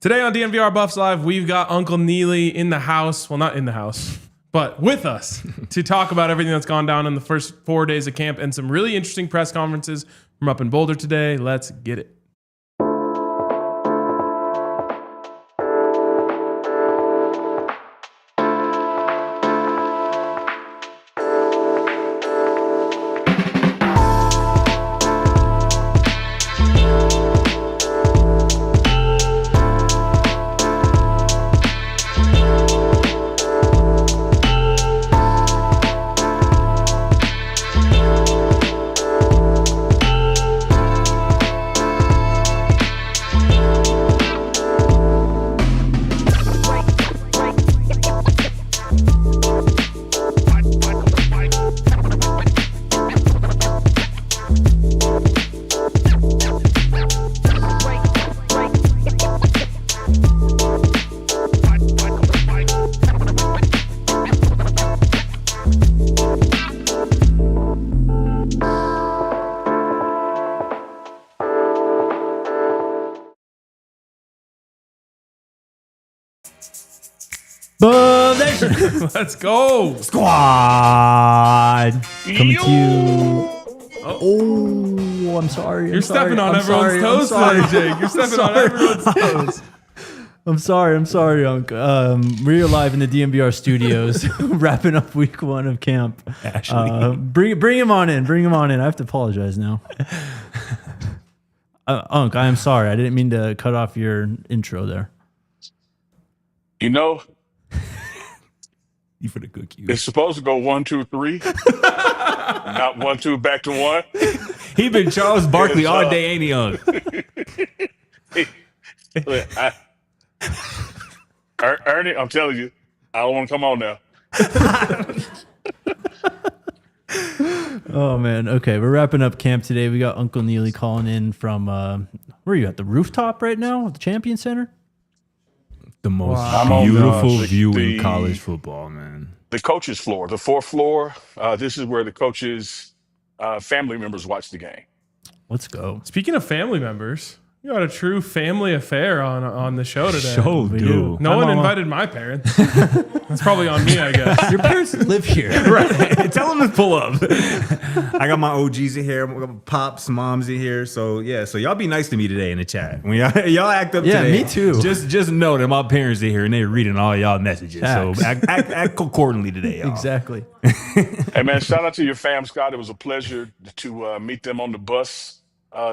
Today on DNVR Buffs Live, we've got Uncle Neely in the house. Well, not in the house, but with us to talk about everything that's gone down in the first 4 days of camp and some really interesting press conferences from up in Boulder today. Let's get it. Let's go. Squad. Coming to you. Oh, I'm sorry. You're stepping on everyone's toes today, Jake. You're stepping on everyone's toes. I'm sorry, Unc. We're live in the DNVR studios, wrapping up week 1 of camp. Bring him on in. I have to apologize now. Unc, I am sorry. I didn't mean to cut off your intro there. You know, you for the good cue. it's supposed to go 1, 2, 3. Not 1, 2, back to 1. He been Charles Barkley all day, ain't he, Unc? Ernie, I'm telling you, I don't want to come on now. Oh, man. Okay, we're wrapping up camp today. We got Uncle Neely calling in from, where are you at, the rooftop right now at the Champion Center? The most Wow. beautiful The- view the- in college football, man. The coaches' floor, the 4th floor. This is where the coaches' family members watch the game. Let's go. Speaking of family members, we got a true family affair on the show today. We do. No Hi, one Mama. invited my parents. That's probably on me, I guess. Your parents live here. Right. Tell him to pull up. I got my OGs in here, I got my pops, moms in here. So yeah, so y'all be nice to me today in the chat. When y'all act up Yeah, today. me too. Just know that my parents are here and they're reading all y'all messages. Facts. So act accordingly today, y'all. Exactly. Hey, man, shout out to your fam, Scott. It was a pleasure to meet them on the bus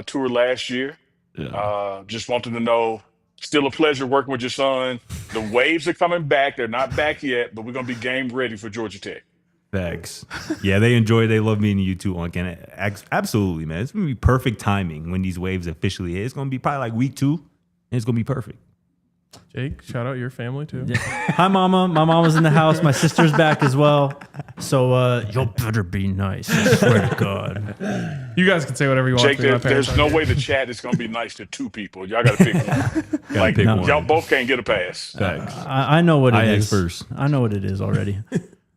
tour last year. Yeah. Just wanted to know, still a pleasure working with your son. The waves are coming back. They're not back yet, but we're going to be game ready for Georgia Tech. Thanks. Yeah, they enjoy it. They love meeting you too, Unc. And absolutely, man. It's going to be perfect timing when these waves officially hit. It's going to be probably like week 2, and it's going to be perfect. Jake, shout out your family too. Yeah. Hi, Mama. My mama's in the house. My sister's back as well. So you better be nice. I swear to God. You guys can say whatever you want. Jake, to. My parents there's no aren't way the chat is going to be nice to 2 people. Y'all got to pick one. Like, pick one. y'all both can't get a pass. Thanks. I know what it I is. asked first. I know what it is already.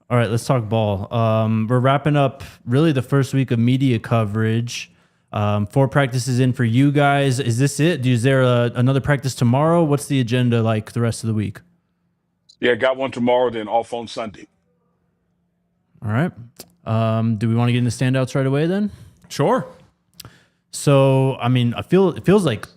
All right, let's talk ball. We're wrapping up really the first week of media coverage. 4 practices in for you guys. Is this it? Is there another practice tomorrow? What's the agenda like the rest of the week? Yeah, got one tomorrow, then off on Sunday. All right. Do we want to get into standouts right away then? Sure. So, I mean, it feels like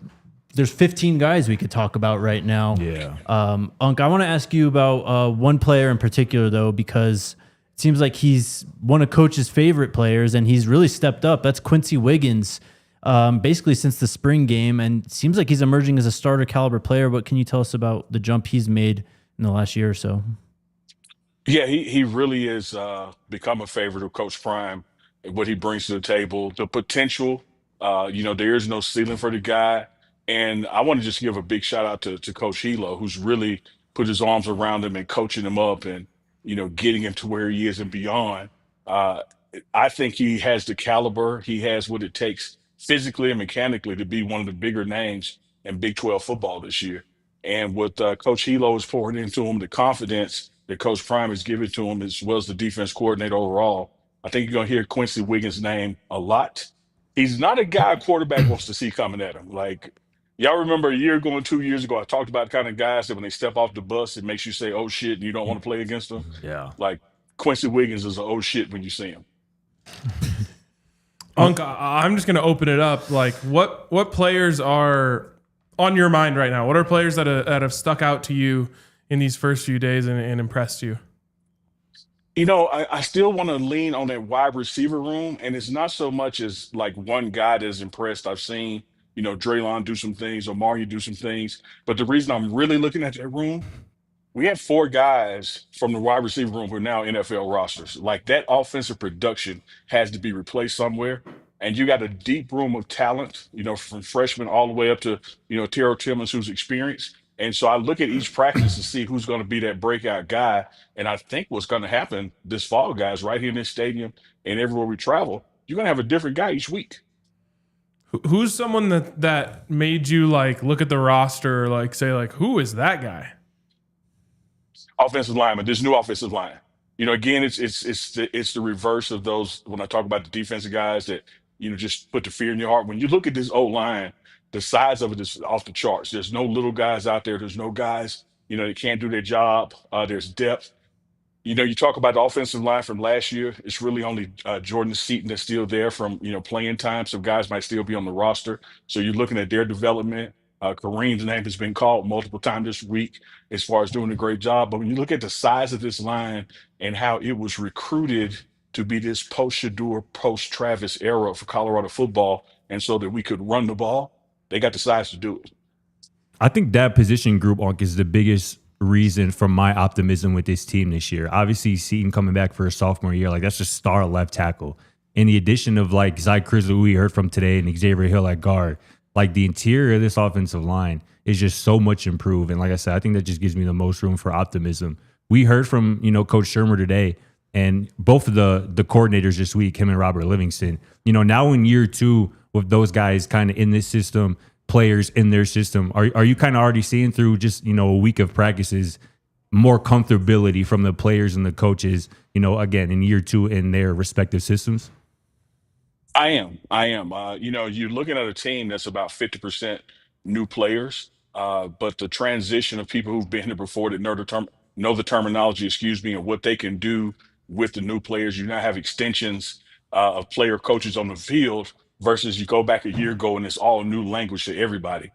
there's 15 guys we could talk about right now. Yeah. Unc, I want to ask you about one player in particular, though, because it seems like he's one of Coach's favorite players, and he's really stepped up. That's Quency Wiggins, basically since the spring game, and it seems like he's emerging as a starter caliber player. What can you tell us about the jump he's made in the last year or so? Yeah, he really is become a favorite of Coach Prime, what he brings to the table, the potential. There is no ceiling for the guy. And I want to just give a big shout out to Coach Hilo, who's really put his arms around him and coaching him up and, getting him to where he is and beyond. I think he has the caliber. He has what it takes physically and mechanically to be one of the bigger names in Big 12 football this year. And what Coach Hilo is pouring into him, the confidence that Coach Prime is giving to him, as well as the defense coordinator overall, I think you're going to hear Quency Wiggins' name a lot. He's not a guy a quarterback wants to see coming at him. Like, Y'all remember a year ago and 2 years ago, I talked about the kind of guys that when they step off the bus, it makes you say, oh shit, and you don't want to play against them. Yeah. Like Quency Wiggins is a oh shit when you see him. Unc, I'm just going to open it up. Like, what players are on your mind right now? What are players that have stuck out to you in these first few days and impressed you? I still want to lean on that wide receiver room, and it's not so much as like one guy that is impressed. I've seen, Drelon do some things, Omari do some things, but the reason I'm really looking at that room, we have four guys from the wide receiver room who are now NFL rosters. Like that offensive production has to be replaced somewhere. And you got a deep room of talent, from freshmen all the way up to, Terrell Timmons, who's experienced. And so I look at each practice to see who's going to be that breakout guy. And I think what's going to happen this fall, guys, right here in this stadium and everywhere we travel, you're going to have a different guy each week. Who's someone that made you like look at the roster, like say like, who is that guy? Offensive lineman, this new offensive line. Again, it's the reverse of those when I talk about the defensive guys that just put the fear in your heart. When you look at this O line, the size of it is off the charts. There's no little guys out there. There's no guys that can't do their job. There's depth. You talk about the offensive line from last year. It's really only Jordan Seaton that's still there from playing time. Some guys might still be on the roster. So you're looking at their development. Kareem's name has been called multiple times this week as far as doing a great job. But when you look at the size of this line and how it was recruited to be this post-Shedeur, post-Travis era for Colorado football, and so that we could run the ball, they got the size to do it. I think that position group, Unc, is the biggest reason for my optimism with this team this year. Obviously, Seaton coming back for a sophomore year, like that's just star left tackle. And the addition of like Zy Crisler, who we heard from today, and Xavier Hill at guard, like the interior of this offensive line is just so much improved. And like I said, I think that just gives me the most room for optimism. We heard from, Coach Shurmur today, and both of the coordinators this week, him and Robert Livingston, now in year two with those guys kind of in this system, players in their system, are you kind of already seeing through just, a week of practices, more comfortability from the players and the coaches, again, in year two in their respective systems? I am. You're looking at a team that's about 50% new players, but the transition of people who've been here before that know the terminology, and what they can do with the new players. You now have extensions of player coaches on the field versus you go back a year ago and it's all new language to everybody.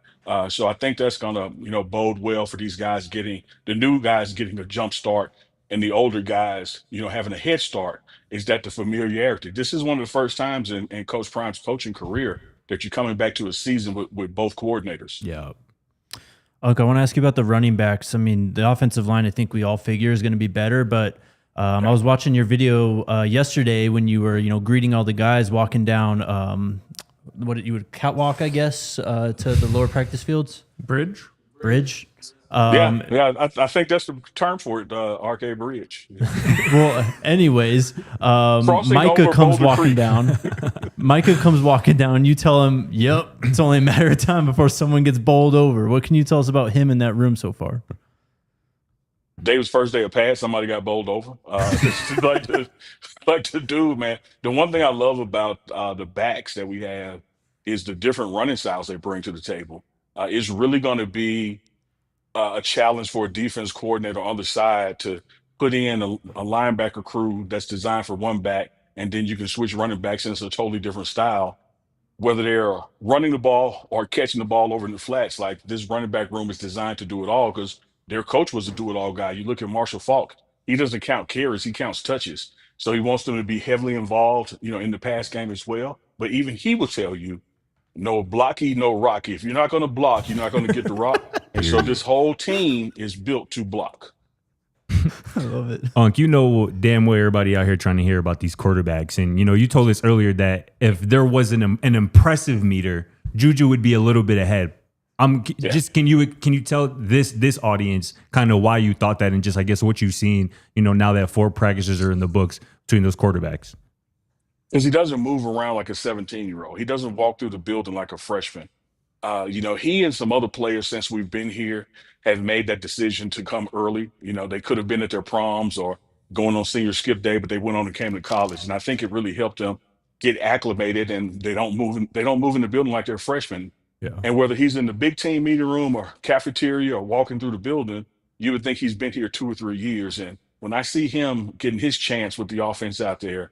So I think that's going to, bode well for these guys the new guys getting a jump start and the older guys, having a head start. Is that the familiarity? This is one of the first times in Coach Prime's coaching career that you're coming back to a season with both coordinators. Yeah. Okay, I want to ask you about the running backs. I mean, the offensive line, I think we all figure is going to be better, but I was watching your video yesterday when you were, greeting all the guys walking down what you would catwalk, I guess, to the lower practice fields. Bridge. I think that's the term for it, Arcade Bridge. Well, anyways, Crossing Micah over comes Boulder walking Creek. down. Micah comes walking down. You tell him, yep, it's only a matter of time before someone gets bowled over. What can you tell us about him in that room so far? David's first day of pass, somebody got bowled over. Like the dude, man. The one thing I love about the backs that we have is the different running styles they bring to the table. It's really going to be a challenge for a defense coordinator on the side to put in a linebacker crew that's designed for one back, and then you can switch running backs into a totally different style, whether they're running the ball or catching the ball over in the flats. Like this running back room is designed to do it all because their coach was a do-it-all guy. You look at Marshall Faulk, he doesn't count carries, he counts touches. So he wants them to be heavily involved, in the pass game as well. But even he will tell you, no blocky, no rocky. If you're not going to block, you're not going to get the rock. And so this whole team is built to block. I love it. Unc, damn well everybody out here trying to hear about these quarterbacks. And, you told us earlier that if there wasn't an impressive meter, Juju would be a little bit ahead. Just can you tell this audience kind of why you thought that, and just I guess what you've seen, now that 4 practices are in the books between those quarterbacks? Because he doesn't move around like a 17-year-old. He doesn't walk through the building like a freshman. He and some other players since we've been here have made that decision to come early. They could have been at their proms or going on senior skip day, but they went on and came to college. And I think it really helped them get acclimated, and they don't move in the building like they're freshmen. Yeah. And whether he's in the big team meeting room or cafeteria or walking through the building, you would think he's been here 2 or 3 years. And when I see him getting his chance with the offense out there,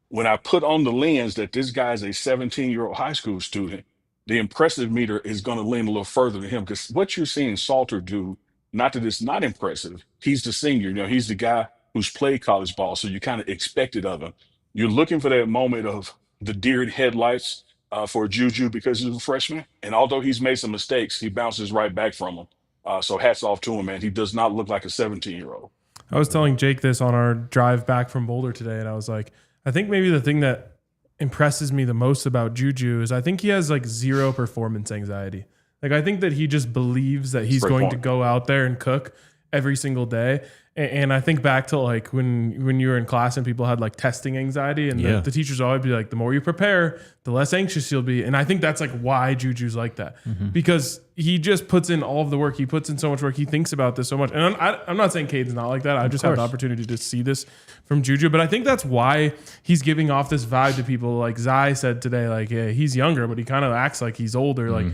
when I put on the lens that this guy's a 17-year-old high school student, the impressive meter is going to lean a little further to him, because what you're seeing Salter do, not that it's not impressive, he's the senior. He's the guy who's played college ball, so you kind of expect it of him. You're looking for that moment of the deer in headlights for Juju because he's a freshman. And although he's made some mistakes, he bounces right back from them. So hats off to him, man. He does not look like a 17-year-old. I was telling Jake this on our drive back from Boulder today, and I was like, I think maybe the thing that impresses me the most about Juju is I think he has like zero performance anxiety. Like, I think that he just believes that he's going to go out there and cook every single day. And I think back to like when you were in class and people had like testing anxiety, and the teachers always be like, the more you prepare, the less anxious you'll be. And I think that's like why Juju's like that, because he just puts in all of the work. He puts in so much work. He thinks about this so much. And I'm not saying Caden's not like that. I just had the opportunity to see this from Juju. But I think that's why he's giving off this vibe to people. Like Zy said today, like, yeah, he's younger, but he kind of acts like he's older. Like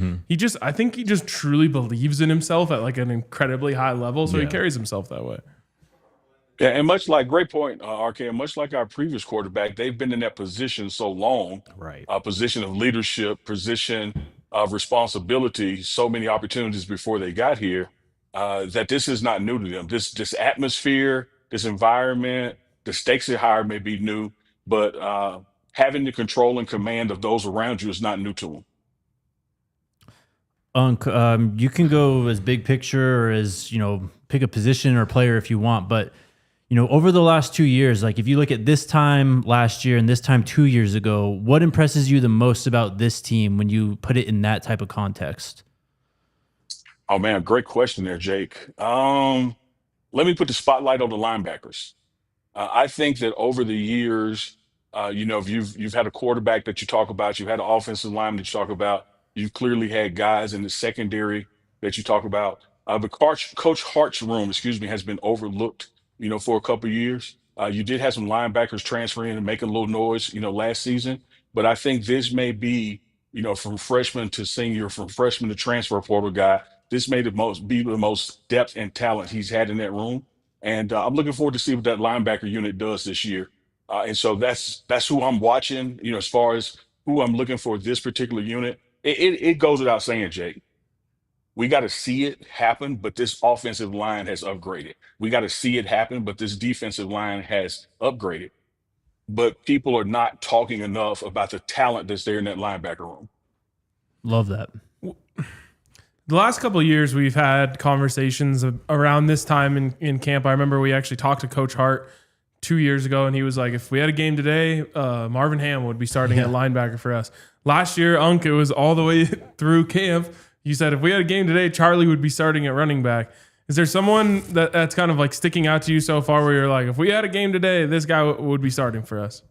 I think he just truly believes in himself at like an incredibly high level. So he carries himself that way. Yeah, and much like, great point, RK, and much like our previous quarterback, they've been in that position so long, Right. a position of leadership, position of responsibility, so many opportunities before they got here, that this is not new to them. This atmosphere, this environment, the stakes are higher may be new, but having the control and command of those around you is not new to them. You can go as big picture or as, pick a position or player if you want, but over the last 2 years, like if you look at this time last year and this time 2 years ago, what impresses you the most about this team when you put it in that type of context? Oh man, great question there, Jake. Let me put the spotlight on the linebackers. I think that over the years, if you've had a quarterback that you talk about, you've had an offensive lineman that you talk about, you've clearly had guys in the secondary that you talk about. But Coach Hart's room, has been overlooked, for a couple of years. You did have some linebackers transferring and making a little noise, last season. But I think this may be, from freshman to senior, from freshman to transfer portal guy, this may be the most depth and talent he's had in that room. And I'm looking forward to see what that linebacker unit does this year. And so that's who I'm watching, as far as who I'm looking for this particular unit. It goes without saying, Jake. We got to see it happen, but this offensive line has upgraded. We got to see it happen, but this defensive line has upgraded. But people are not talking enough about the talent that's there in that linebacker room. Love that. The last couple of years, we've had conversations around this time in camp. I remember we actually talked to Coach Hart 2 years ago, and he was like, if we had a game today, Marvin Ham would be starting at linebacker for us. Last year, Unc, it was all the way through camp. You said if we had a game today, Charlie would be starting at running back. Is there someone that's kind of like sticking out to you so far where you're like, if we had a game today, this guy would be starting for us?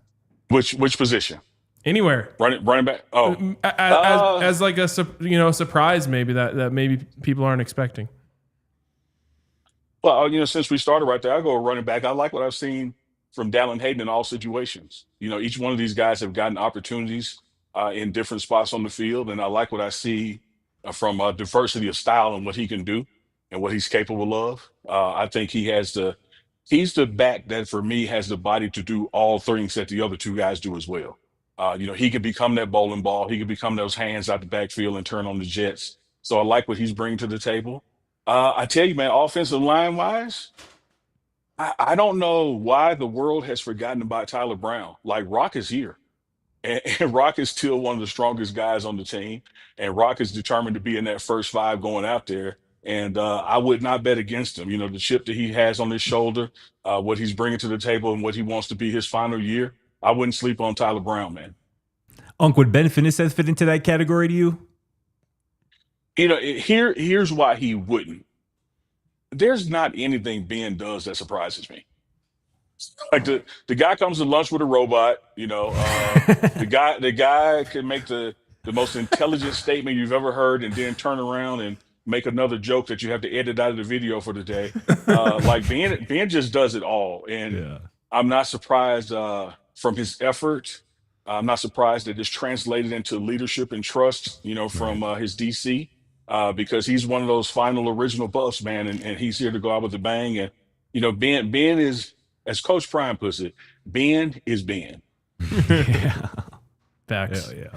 Which position? Anywhere. Running back? Oh. As like a surprise maybe that maybe people aren't expecting. Well, since we started right there, I'll go running back. I like what I've seen from Dallin Hayden in all situations. Each one of these guys have gotten opportunities in different spots on the field, and I like what I see from a diversity of style and what he can do and what he's capable of. I think he's the back that for me has the body to do all things that the other two guys do as well. He could become that bowling ball. He could become those hands out the backfield and turn on the jets. So I like what he's bringing to the table. I tell you, man, offensive line wise, I don't know why the world has forgotten about Tyler Brown. Like, Rock is here. And Rock is still one of the strongest guys on the team. And Rock is determined to be in that first five going out there. And I would not bet against him. The chip that he has on his shoulder, what he's bringing to the table and what he wants to be his final year. I wouldn't sleep on Tyler Brown, man. Would Ben Finnis fit into that category to you? Here's why he wouldn't. There's not anything Ben does that surprises me. Like the guy comes to lunch with a robot, the guy can make the most intelligent statement you've ever heard and then turn around and make another joke that you have to edit out of the video for the day. Like Ben just does it all. And I'm not surprised from his effort I'm not surprised that it's translated into leadership and trust, from his DC, because he's one of those final original Buffs, man, and he's here to go out with a bang. And Ben is, as Coach Prime puts it, Ben is Ben. Facts. Yeah.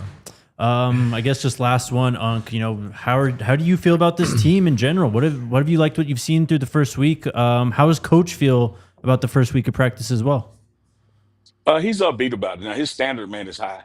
I guess just last one, Unc. How do you feel about this team in general? What have you liked what you've seen through the first week? How does Coach feel about the first week of practice as well? He's upbeat about it. Now his standard, man, is high.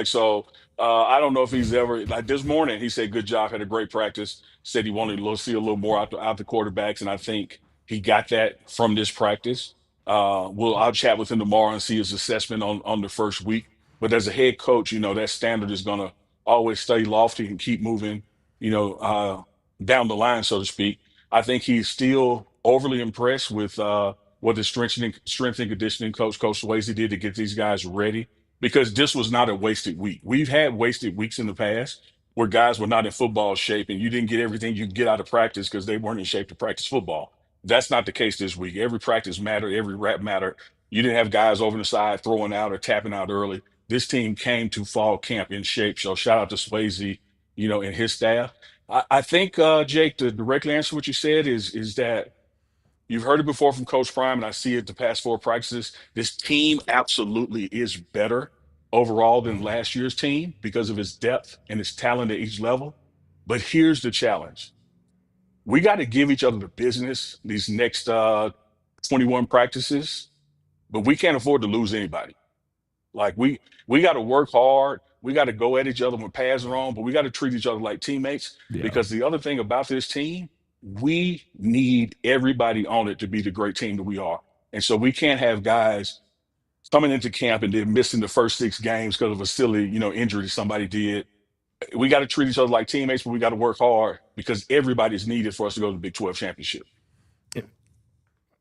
So. I don't know if he's ever this morning. He said, "Good job, had a great practice." Said he wanted to see a little more out the quarterbacks, and I think he got that from this practice. I'll chat with him tomorrow and see his assessment on the first week. But as a head coach, that standard is gonna always stay lofty and keep moving, down the line, so to speak. I think he's still overly impressed with what the strength and conditioning Coach Swayze did to get these guys ready, because this was not a wasted week. We've had wasted weeks in the past where guys were not in football shape and you didn't get everything you get out of practice because they weren't in shape to practice football. That's not the case this week. Every practice mattered, every rep mattered. You didn't have guys over the side throwing out or tapping out early. This team came to fall camp in shape. So shout out to Swayze, and his staff. I think, Jake, to directly answer what you said is that you've heard it before from Coach Prime, and I see it the past 4 practices. This team absolutely is better overall than last year's team because of its depth and its talent at each level. But here's the challenge. We got to give each other the business these next 21 practices, but we can't afford to lose anybody. Like we got to work hard. We got to go at each other when pads are on, but we got to treat each other like teammates, because the other thing about this team, we need everybody on it to be the great team that we are. And so we can't have guys coming into camp and then missing the first 6 games because of a silly, injury somebody did. We got to treat each other like teammates, but we got to work hard because everybody's needed for us to go to the Big 12 championship.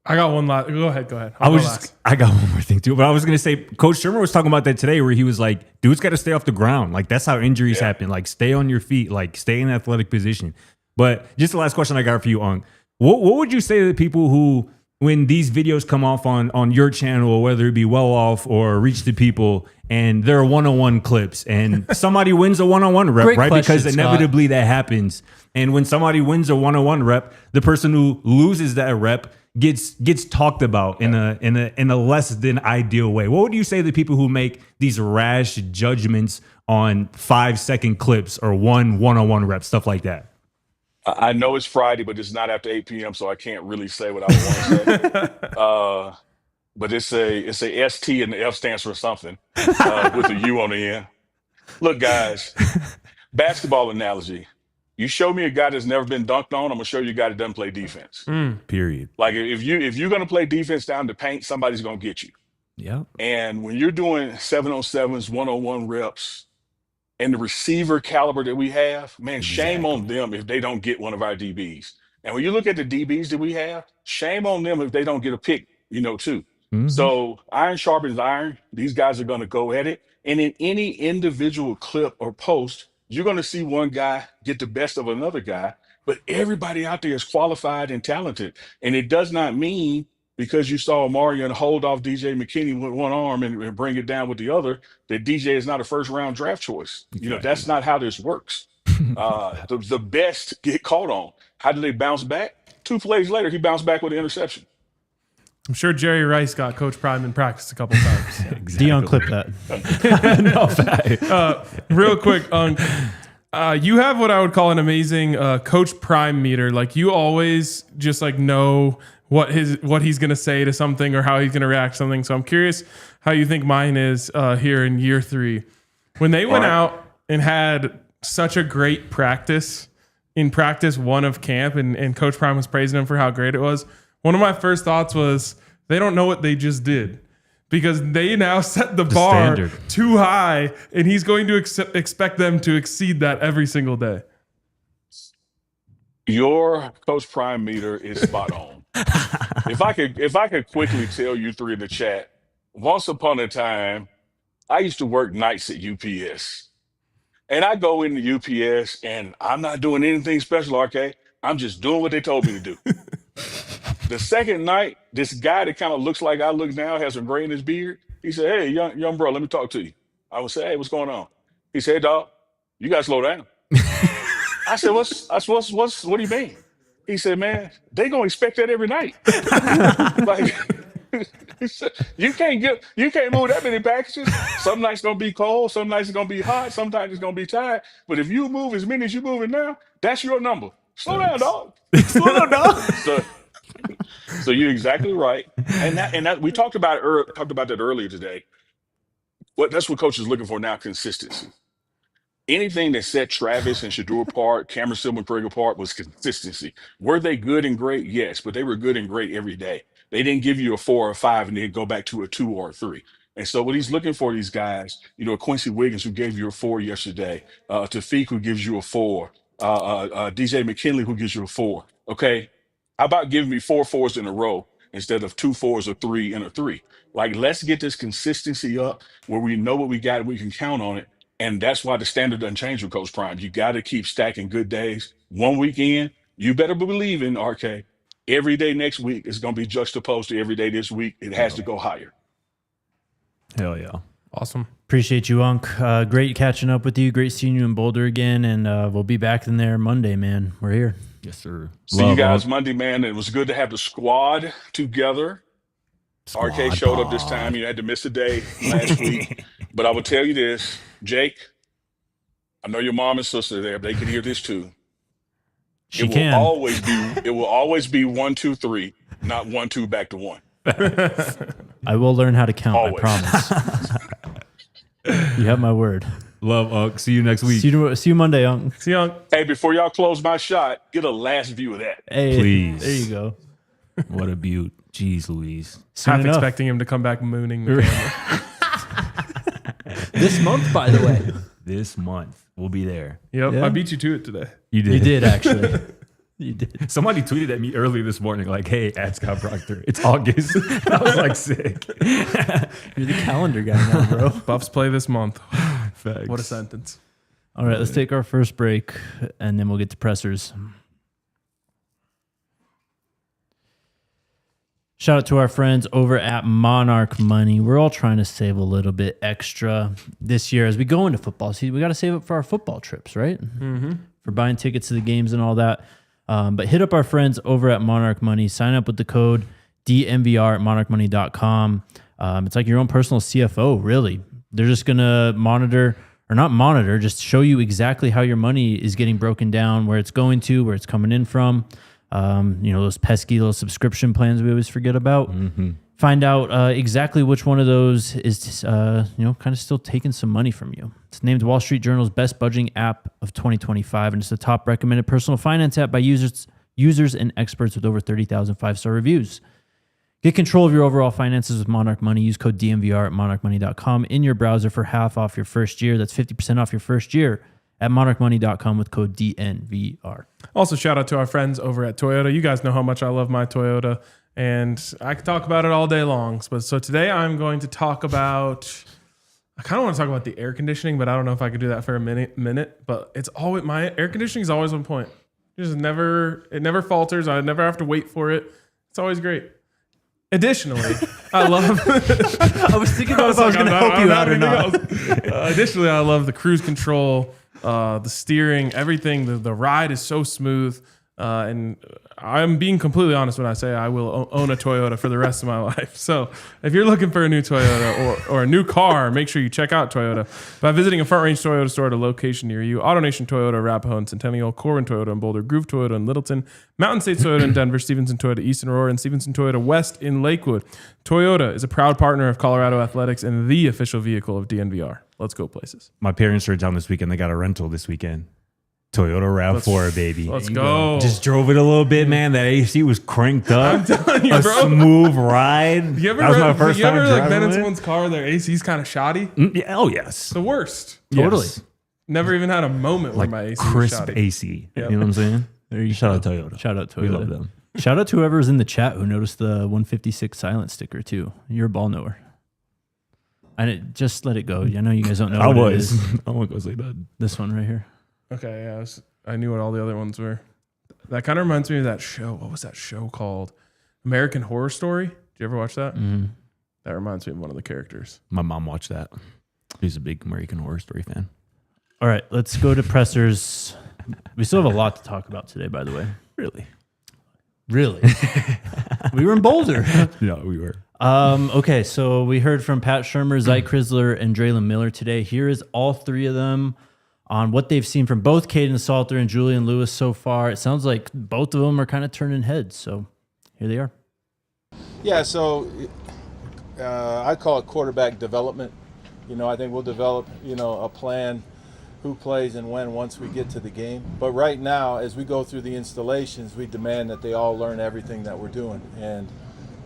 I got one last. Go ahead. I got one more thing too, but I was gonna say, Coach Shurmur was talking about that today, where he was like, "Dudes got to stay off the ground. Like that's how injuries happen. Like stay on your feet. Like stay in athletic position." But just the last question I got for you, Unc. What would you say to the people who, when these videos come off on your channel, whether it be Well Off or Reach the People, and there are one-on-one clips, and somebody wins a one-on-one rep, Great right? question, Because inevitably that happens. And when somebody wins a one-on-one rep, the person who loses that rep gets talked about in a less than ideal way. What would you say to the people who make these rash judgments on 5-second clips or one-on-one reps, stuff like that? I know it's Friday, but it's not after 8 p.m., so I can't really say what I would want to say. But it's a ST and the F stands for something with a U on the end. Look, guys, basketball analogy. You show me a guy that's never been dunked on, I'm gonna show you a guy that doesn't play defense. Period. Like if you're gonna play defense down the paint, somebody's gonna get you. Yeah. And when you're doing 7-on-7s, 1-on-1 reps, and the receiver caliber that we have, man, shame on them if they don't get one of our DBs. And when you look at the DBs that we have, shame on them if they don't get a pick, too. Mm-hmm. So iron sharpens iron. These guys are going to go at it. And in any individual clip or post, you're going to see one guy get the best of another guy, but everybody out there is qualified and talented. And it does not mean because you saw Marion hold off DJ McKinney with one arm and bring it down with the other, that DJ is not a first round draft choice. Exactly. That's not how this works. The best get caught on. How did they bounce back? 2 plays later, he bounced back with an interception. I'm sure Jerry Rice got Coach Prime in practice a couple times. Exactly. Dion, clip that. No, fact. Real quick, you have what I would call an amazing Coach Prime meter. Like you always just like know what he's gonna say to something or how he's gonna react to something. So I'm curious how you think mine is here in year 3. When they went out and had such a great practice in practice 1 of camp, and Coach Prime was praising him for how great it was. One of my first thoughts was they don't know what they just did, because they now set the bar standard too high, and he's going to expect them to exceed that every single day. Your Coach Prime meter is spot on. If I could quickly tell you 3 in the chat, once upon a time, I used to work nights at UPS. And I go into UPS and I'm not doing anything special, RK. I'm just doing what they told me to do. The second night, this guy that kind of looks like I look now has some gray in his beard. He said, "Hey, young bro, let me talk to you." I would say, "Hey, what's going on?" He said, "Hey, dog, you gotta slow down." I said, what do you mean?" He said, "Man, they gonna expect that every night." Like, he said, you can't move that many packages. Some nights gonna be cold, some nights it's gonna be hot, sometimes it's gonna be tired. But if you move as many as you moving now, that's your number. Slow down, dog. Slow down, dog. So you're exactly right. And that we talked about that earlier today. That's what coach is looking for now, consistency. Anything that set Travis and Shedeur apart, Cameron Silver and Craig apart was consistency. Were they good and great? Yes, but they were good and great every day. They didn't give you a 4 or 5 and then go back to a 2 or a 3. And so what he's looking for, these guys, Quency Wiggins, who gave you a 4 yesterday, Tafik, who gives you a 4, DJ McKinley, who gives you a 4. Okay, how about giving me 4 4s in a row instead of 2 4s or 3 and a 3? Like, let's get this consistency up where we know what we got and we can count on it. And that's why the standard doesn't change with Coach Prime. You got to keep stacking good days. One weekend, you better believe in RK. Every day next week is going to be juxtaposed to every day this week. It has to go higher. Hell yeah. Awesome. Appreciate you, Unc. Great catching up with you. Great seeing you in Boulder again. And we'll be back in there Monday, man. We're here. Yes, sir. See you guys Monday, man. It was good to have the squad together. RK showed up this time. You had to miss a day last week. But I will tell you this, Jake, I know your mom and sister are there, but they can hear this too. It will always be 1, 2, 3, not 1, 2 back to 1. I will learn how to count, Always. I promise. You have my word. Love, Unc. See you next week. See you Monday, Unc. See you, Unc. Hey, before y'all close my shot, get a last view of that. Hey, Please. There you go. What a beaut. Jeez Louise. Soon Half enough. expecting him to come back mooning the camera. This month, by the way. This month. We'll be there. Yep, Yeah. I beat you to it today. You did. You did, actually. You did. Somebody tweeted at me early this morning, like, "Hey, at Scott Procter, it's August." And I was like, sick. You're the calendar guy now, bro. Buffs play this month. Facts. What a sentence. All right, let's take our first break, and then we'll get to pressers. Shout out to our friends over at Monarch Money. We're all trying to save a little bit extra this year as we go into football season. We got to save up for our football trips, right? Mm-hmm. For buying tickets to the games and all that. But hit up our friends over at Monarch Money. Sign up with the code DNVR at monarchmoney.com. It's like your own personal CFO, really. They're just going to just show you exactly how your money is getting broken down, where it's going to, where it's coming in from. Those pesky little subscription plans we always forget about. Mm-hmm. Find out exactly which one of those is, kind of still taking some money from you. It's named Wall Street Journal's best budgeting app of 2025, and it's the top recommended personal finance app by users and experts with over 30,000 5-star reviews. Get control of your overall finances with Monarch Money. Use code DNVR at monarchmoney.com in your browser for half off your first year. That's 50% off your first year at monarchmoney.com with code DNVR. Also, shout out to our friends over at Toyota. You guys know how much I love my Toyota, and I could talk about it all day long. So today I'm going to talk about, I kind of want to talk about the air conditioning, but I don't know if I could do that for a minute. But it's always, my air conditioning is always on point. It never falters. I never have to wait for it. It's always great. Additionally, I love. I was thinking about if I was going to help you out or not. Additionally, I love the cruise control, the steering, everything. The ride is so smooth, and I'm being completely honest when I say I will own a Toyota for the rest of my life. So if you're looking for a new Toyota or a new car, make sure you check out Toyota by visiting a Front Range Toyota store at a location near you. AutoNation Toyota, Arapahoe and Centennial, Corwin Toyota in Boulder, Groove Toyota in Littleton, Mountain States Toyota in Denver, Stevenson Toyota East in Aurora, and Stevenson Toyota West in Lakewood. Toyota is a proud partner of Colorado Athletics and the official vehicle of DNVR. Let's go places. My parents were in town this weekend. They got a rental this weekend. Toyota RAV4, baby. Let's go. Just drove it a little bit, man. That AC was cranked up. I'm telling you, a bro. smooth ride. You ever, that was my first time driving been in it? someone's car, their AC's kind of shoddy? Yeah, oh, yes. The worst. Totally. Yes. Never even had a moment Like where my AC was crisp shoddy. AC. Yep. You know what I'm saying? There you Shout go. out Toyota. Shout out Toyota. We love them. Shout out to whoever's in the chat who noticed the 156 silent sticker too. You're a ball knower. And just let it go. I know you guys don't know I what it was. is. I won't go say that. This one right here. Okay, yeah, I knew what all the other ones were. That kind of reminds me of that show. What was that show called? American Horror Story. Did you ever watch that? Mm-hmm. That reminds me of one of the characters. My mom watched that. She's a big American Horror Story fan. All right, let's go to pressers. We still have a lot to talk about today, by the way. Really? We were in Boulder. Yeah, we were. Okay, so we heard from Pat Shurmur, Zy Crisler, and Drelon Miller today. Here is all three of them on what they've seen from both Kaidon Salter and Julian Lewis so far. It sounds like both of them are kind of turning heads, so here they are. Yeah, so I call it quarterback development. I think we'll develop, a plan, who plays and when once we get to the game. But right now, as we go through the installations, we demand that they all learn everything that we're doing. And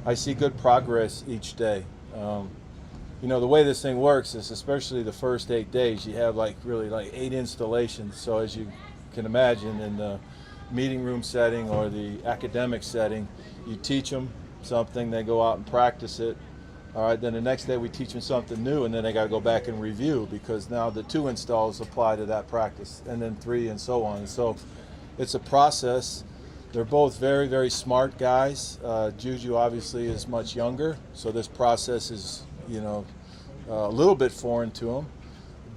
I see good progress each day. The way this thing works is, especially the first 8 days, you have really 8 installations. So as you can imagine, in the meeting room setting or the academic setting, you teach them something, they go out and practice it. All right, then the next day we teach them something new, and then they got to go back and review, because now the 2 installs apply to that practice, and then 3 and so on. So it's a process. They're both very, very smart guys. Juju obviously is much younger, so this process is, a little bit foreign to him.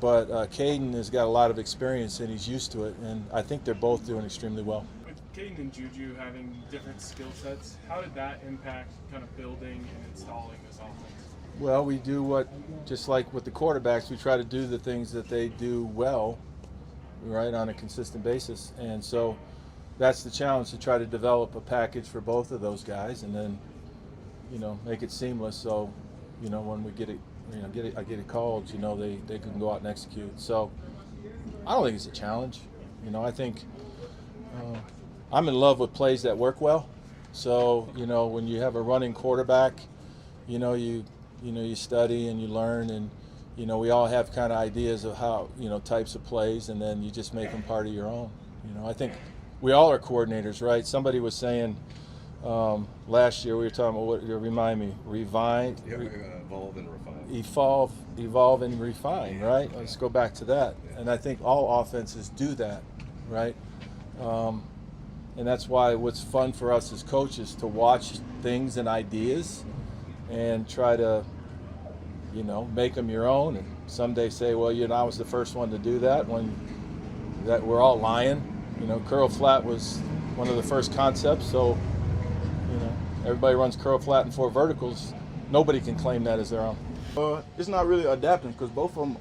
But Kaidon has got a lot of experience and he's used to it, and I think they're both doing extremely well. With Kaidon and Juju having different skill sets, how did that impact kind of building and installing this offense? Well, we do just like with the quarterbacks, we try to do the things that they do well, right, on a consistent basis. And so that's the challenge, to try to develop a package for both of those guys, and then, make it seamless. So, when we get it, I get it called, they can go out and execute. So I don't think it's a challenge. I think I'm in love with plays that work well. So, when you have a running quarterback, you study and you learn, and we all have kind of ideas of how types of plays, and then you just make them part of your own. I think we all are coordinators, right? Somebody was saying last year, we were talking about, remind me, evolve and refine. Evolve and refine, right? Let's go back to that. And I think all offenses do that, right? And that's why what's fun for us as coaches, to watch things and ideas and try to make them your own, and someday say, well, I was the first one to do that, when we're all lying. Curl flat was one of the first concepts, so everybody runs curl flat and 4 verticals. Nobody can claim that as their own. It's not really adapting, because both of them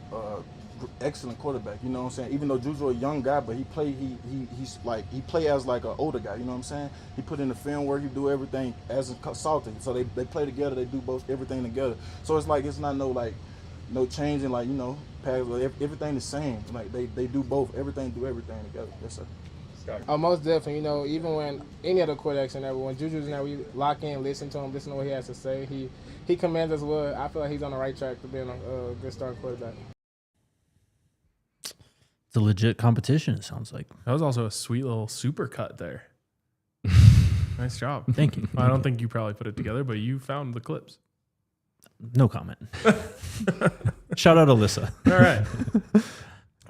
excellent quarterback, you know what I'm saying? Even though Juju a young guy, but he play as like an older guy, you know what I'm saying? He put in the film work, he do everything as a consultant. So they play together, they do everything together. So it's not no changing, pads, everything the same. They do both, everything together. Yes, sir. Most definitely, even when any other quarterbacks and everyone, Juju's now, we lock in, listen to him, listen to what he has to say. He commands us well. I feel like he's on the right track to being a good starting quarterback. It's a legit competition, it sounds like. That was also a sweet little super cut there. Nice job. Thank you. I don't think you probably put it together, but you found the clips. No comment. Shout out Alyssa. All right.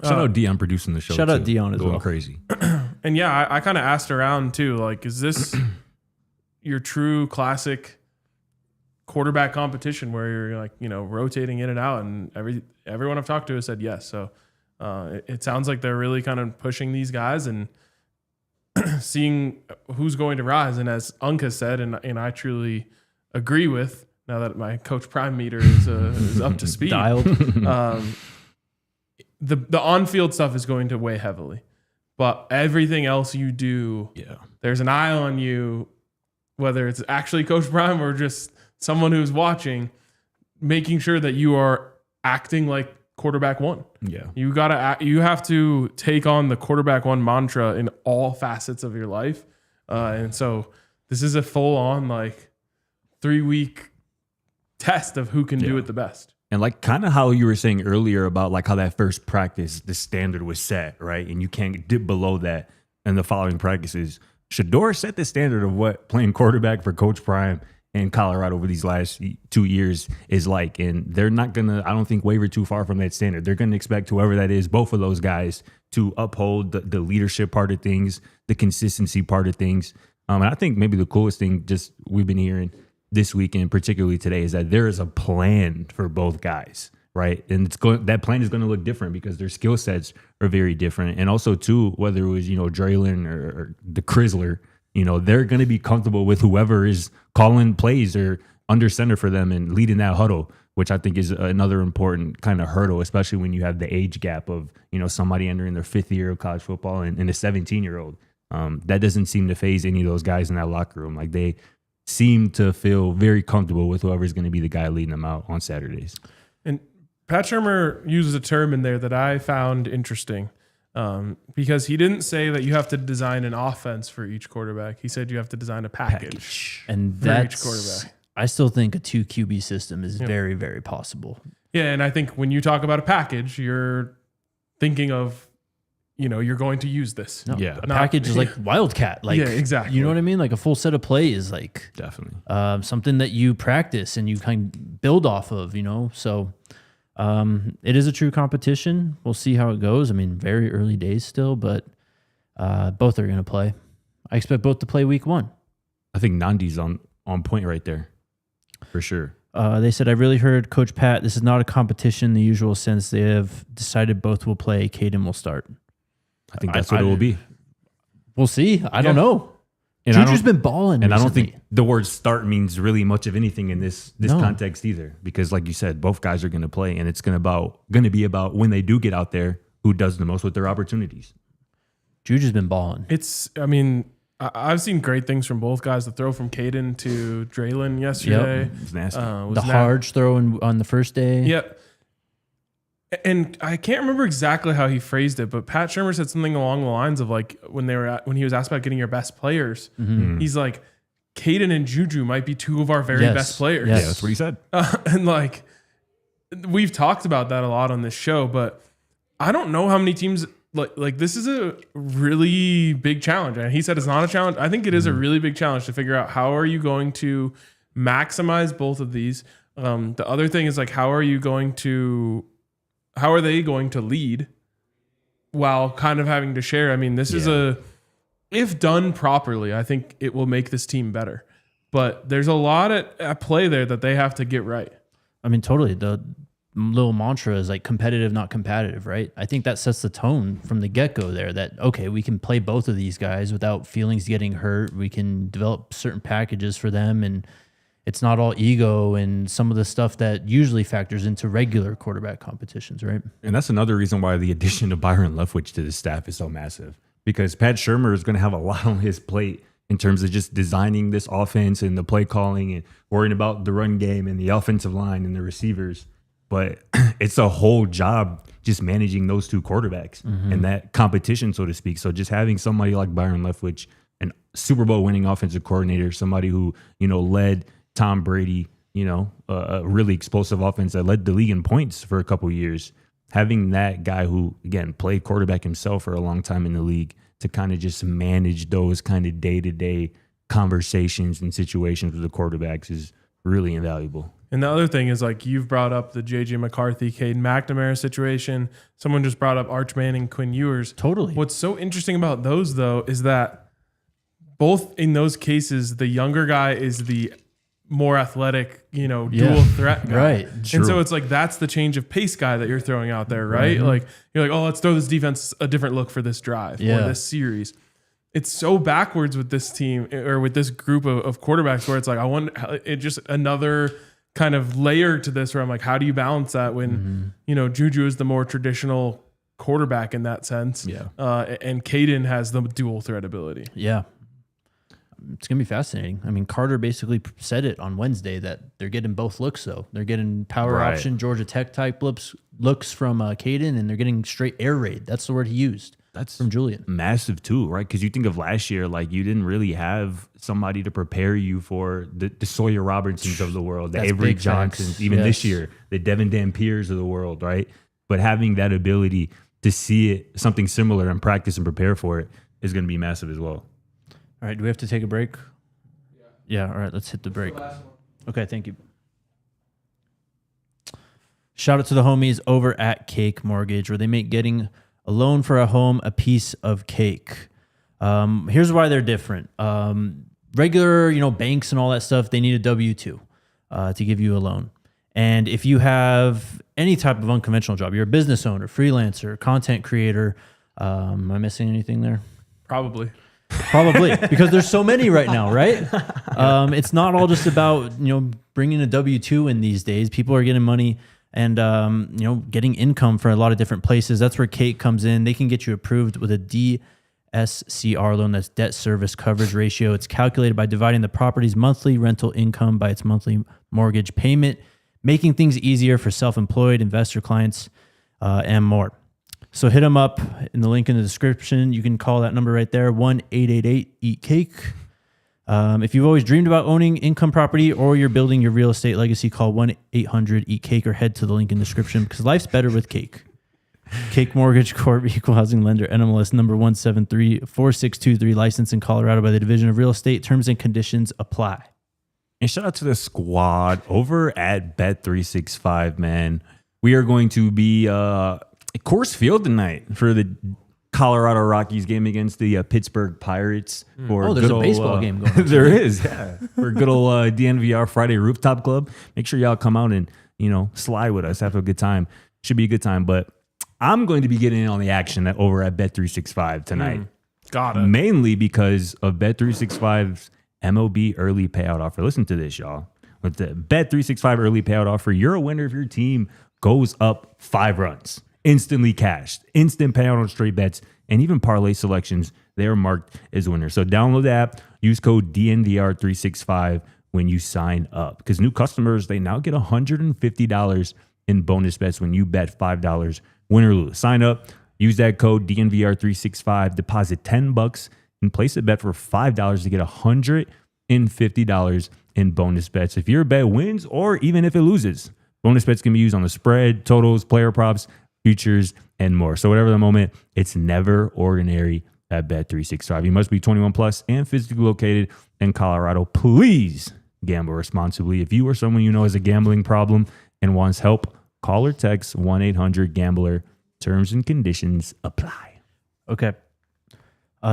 Shout out Dion producing the show. Shout out too. Dion as Going well. crazy. And yeah, I kind of asked around too, is this your true classic quarterback competition where you're rotating in and out, and everyone I've talked to has said yes. So it sounds like they're really kind of pushing these guys and seeing who's going to rise. And as Unc has said, and I truly agree with, now that my Coach Prime meter is up to speed, Dialed. The on-field stuff is going to weigh heavily, but everything else you do, there's an eye on you, whether it's actually Coach Prime or just someone who's watching, making sure that you are acting like quarterback one. Yeah. You have to take on the quarterback one mantra in all facets of your life. And so this is a full on 3-week test of who can do it the best. And kind of how you were saying earlier about how that first practice, the standard was set, right? And you can't dip below that in the following practices. Shedeur set the standard of what playing quarterback for Coach Prime in Colorado over these last 2 years is like. And they're not going to, I don't think, waver too far from that standard. They're going to expect whoever that is, both of those guys, to uphold the leadership part of things, the consistency part of things. And I think maybe the coolest thing just we've been hearing this weekend, particularly today, is that there is a plan for both guys, right? And that plan is going to look different because their skill sets are very different. And also, too, whether it was, Drelon or the Crisler, they're going to be comfortable with whoever is calling plays or under center for them and leading that huddle, which I think is another important kind of hurdle, especially when you have the age gap of, somebody entering their 5th year of college football and a 17-year-old. That doesn't seem to phase any of those guys in that locker room. Like, they seem to feel very comfortable with whoever's going to be the guy leading them out on Saturdays. And Pat Shurmur uses a term in there that I found interesting because he didn't say that you have to design an offense for each quarterback. He said you have to design a package. And for each quarterback. I still think a 2 QB system is very, very possible. Yeah, and I think when you talk about a package, you're thinking of, you're going to use this. No, a package is like Wildcat. Like, yeah, exactly. You know what I mean? Like a full set of plays, like definitely something that you practice and you kind of build off of, So it is a true competition. We'll see how it goes. I mean, very early days still, but both are going to play. I expect both to play week 1. I think Nandi's on point right there. For sure. They said, I really heard Coach Pat, this is not a competition in the usual sense. They have decided both will play. Caden will start. I think that's what it will be. We'll see. I don't know. And Juju's been balling And recently. I don't think the word start means really much of anything in this context either. Because like you said, both guys are going to play, and it's going to be about when they do get out there, who does the most with their opportunities. Juju's been balling. I've seen great things from both guys. The throw from Caden to Drelon yesterday. It was nasty. The Harge throw on the first day. Yep. And I can't remember exactly how he phrased it, but Pat Shurmur said something along the lines of like when he was asked about getting your best players, he's like, Caden and Juju might be 2 of our very best players. Yes. Yeah, that's what he said. And like, we've talked about that a lot on this show, but I don't know how many teams like this is a really big challenge. And he said it's not a challenge. I think it is a really big challenge to figure out how are you going to maximize both of these. The other thing is like, how are they going to lead while kind of having to share? I mean, this is if done properly, I think it will make this team better. But there's a lot at play there that they have to get right. I mean, totally. The little mantra is like competitive, not competitive, right? I think that sets the tone from the get-go there that, okay, we can play both of these guys without feelings getting hurt. We can develop certain packages for them, and it's not all ego and some of the stuff that usually factors into regular quarterback competitions, right? And that's another reason why the addition of Byron Leftwich to the staff is so massive, because Pat Shurmur is going to have a lot on his plate in terms of just designing this offense and the play calling and worrying about the run game and the offensive line and the receivers. But it's a whole job just managing those 2 quarterbacks and that competition, so to speak. So just having somebody like Byron Leftwich, an Super Bowl winning offensive coordinator, somebody who, led Tom Brady, a really explosive offense that led the league in points for a couple of years. Having that guy who, again, played quarterback himself for a long time in the league to kind of just manage those kind of day-to-day conversations and situations with the quarterbacks is really invaluable. And the other thing is, like, you've brought up the J.J. McCarthy, Caden McNamara situation. Someone just brought up Arch Manning, Quinn Ewers. Totally. What's so interesting about those, though, is that both in those cases, the younger guy is the more athletic, dual threat guy. Right. And so it's like, that's the change of pace guy that you're throwing out there, right? Like, you're like, oh, let's throw this defense a different look for this drive or this series. It's so backwards with this team or with this group of quarterbacks where it's like, I want it just another kind of layer to this where I'm like, how do you balance that when, Juju is the more traditional quarterback in that sense. Yeah. And Caden has the dual threat ability. Yeah. It's going to be fascinating. I mean, Carter basically said it on Wednesday that they're getting both looks, though. They're getting power option, Georgia Tech type looks from Caden, and they're getting straight air raid. That's the word he used. That's from Julian. Massive too, right? Because you think of last year, like you didn't really have somebody to prepare you for the Sawyer Robertsons of the world, the Avery Johnsons, even this year, the Devin Dampiers of the world, right? But having that ability to see it, something similar and practice and prepare for it is going to be massive as well. All right, do we have to take a break? Yeah, all right, let's hit the break. Okay, thank you. Shout out to the homies over at Cake Mortgage, where they make getting a loan for a home a piece of cake. Here's why they're different. regular, banks and all that stuff, they need a W-2 to give you a loan. And if you have any type of unconventional job, you're a business owner, freelancer, content creator. Am I missing anything there? Probably. Because there's so many right now, right? It's not all just about, bringing a W-2 in these days. People are getting money and, getting income for a lot of different places. That's where Kate comes in. They can get you approved with a DSCR loan. That's debt service coverage ratio. It's calculated by dividing the property's monthly rental income by its monthly mortgage payment, making things easier for self-employed investor clients and more. So hit them up in the link in the description. You can call that number right there, 1-888-EAT-CAKE. If you've always dreamed about owning income property or you're building your real estate legacy, call 1-800-EAT-CAKE or head to the link in the description because life's better with Cake. Cake Mortgage Corp, Equal Housing Lender, NMLS number 1734623, licensed in Colorado by the Division of Real Estate. Terms and conditions apply. And shout out to the squad over at Bet365, man. We are going to be at Coors Field tonight for the Colorado Rockies game against the Pittsburgh Pirates. For there's a baseball game going on. There is, yeah. For good old DNVR Friday Rooftop Club. Make sure y'all come out and, slide with us. Have a good time. Should be a good time. But I'm going to be getting in on the action over at Bet365 tonight. Got it. Mainly because of Bet365's MLB early payout offer. Listen to this, y'all. With the Bet365 early payout offer, you're a winner if your team goes up 5 runs. Instantly cashed, instant payout on straight bets, and even parlay selections. They are marked as winners. So download the app, use code DNVR365 when you sign up. Because new customers, they now get $150 in bonus bets when you bet $5, win or lose. Sign up, use that code DNVR365, deposit $10, and place a bet for $5 to get $150 in bonus bets. If your bet wins or even if it loses, bonus bets can be used on the spread, totals, player props, futures, and more. So whatever the moment, it's never ordinary at Bet365. You must be 21 plus and physically located in Colorado. Please gamble responsibly. If you or someone you know has a gambling problem and wants help, call or text 1-800-GAMBLER. Terms and conditions apply. Okay.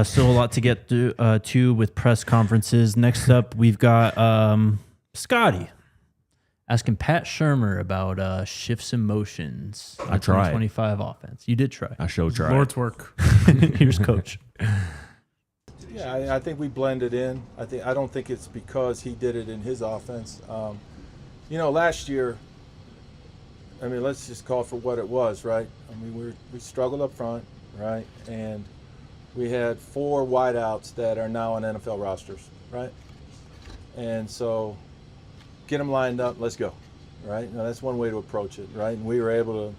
Still a lot to get to with press conferences. Next up, we've got Scotty asking Pat Shurmur about shifts and motions. I tried. 2025 offense. You did try. I showed try. Lord's work. Here's coach. Yeah, I think we blended in. I don't think it's because he did it in his offense. Last year, let's just call it for what it was, right? We struggled up front, right? And we had 4 wideouts that are now on NFL rosters, right? And so get them lined up, let's go, right? Now, that's one way to approach it, right? And we were able to,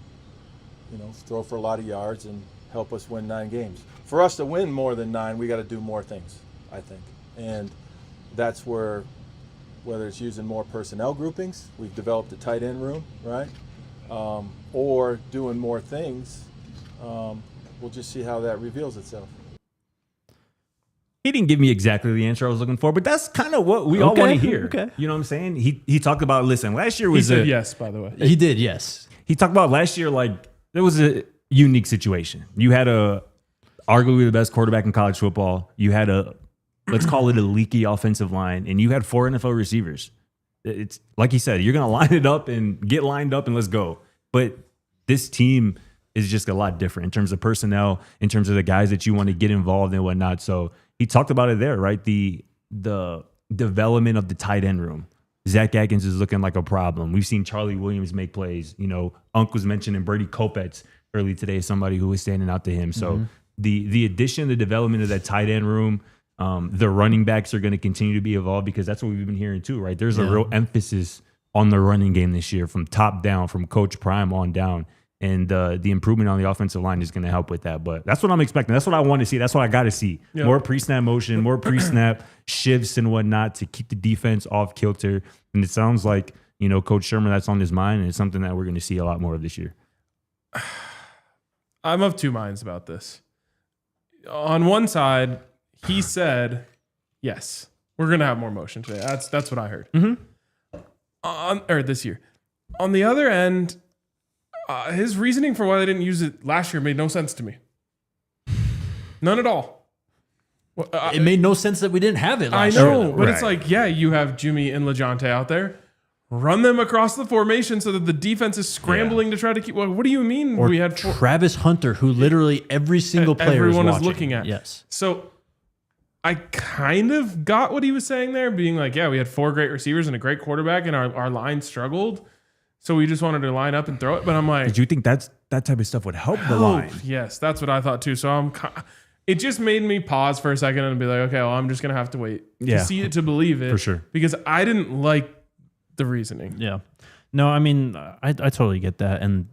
throw for a lot of yards and help us win 9 games. For us to win more than 9, we got to do more things, I think. And that's where, whether it's using more personnel groupings, we've developed a tight end room, right? Or doing more things, we'll just see how that reveals itself. He didn't give me exactly the answer I was looking for, but that's kind of what we all want to hear. Okay. You know what I'm saying? He talked about, listen, last year He was said yes, by the way. He did, yes. He talked about last year, like, there was a unique situation. You had arguably the best quarterback in college football. You had let's call it a leaky offensive line, and you had 4 NFL receivers. It's like he said, you're going to line it up and get lined up and let's go. But this team is just a lot different in terms of personnel, in terms of the guys that you want to get involved and whatnot. So he talked about it there, right? The development of the tight end room. Zach Atkins is looking like a problem. We've seen Charlie Williams make plays. Unc was mentioning Brady Kopetz early today as somebody who was standing out to him. So the addition, the development of that tight end room, the running backs are going to continue to be evolved because that's what we've been hearing too, right? There's a real emphasis on the running game this year from top down, from Coach Prime on down. And the improvement on the offensive line is going to help with that. But that's what I'm expecting. That's what I want to see. That's what I got to see. Yep. More pre-snap motion, more pre-snap shifts and whatnot to keep the defense off kilter. And it sounds like, Coach Shurmur, that's on his mind. And it's something that we're going to see a lot more of this year. I'm of 2 minds about this. On one side, he said, yes, we're going to have more motion today. That's what I heard. Or this year. On the other end, his reasoning for why they didn't use it last year made no sense to me. None at all. Well, it made no sense that we didn't have it I last know, year. but it's like, yeah, you have Jimmy and LeJontay out there. Run them across the formation so that the defense is scrambling to try to keep. Well, what do you mean Or we had Travis Hunter, who literally every single player everyone is is looking at? Yes. So I kind of got what he was saying there, being like, yeah, we had 4 great receivers and a great quarterback, and our line struggled. So we just wanted to line up and throw it. But I'm like, Did you think that type of stuff would help the line? Yes, that's what I thought too. So it just made me pause for a second and be like, okay, well, I'm just going to have to wait to see it to believe it. For sure. Because I didn't like the reasoning. Yeah. No, I mean, I totally get that. And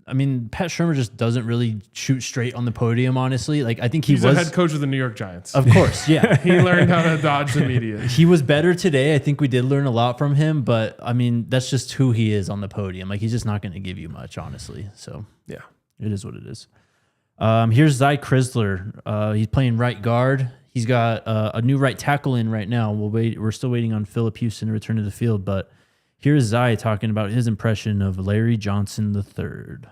I mean, Pat Shurmur just doesn't really shoot straight on the podium, honestly. Like, I think He's a head coach of the New York Giants. Of course, yeah. He learned how to dodge the media. He was better today. I think we did learn a lot from him, but I mean, that's just who he is on the podium. Like, he's just not going to give you much, honestly. So, Yeah. it is what it is. Here's Zy Crisler. He's playing right guard. He's got a new right tackle in right now. We're still waiting on Phillip Houston to return to the field, but here's Zy talking about his impression of Larry Johnson III.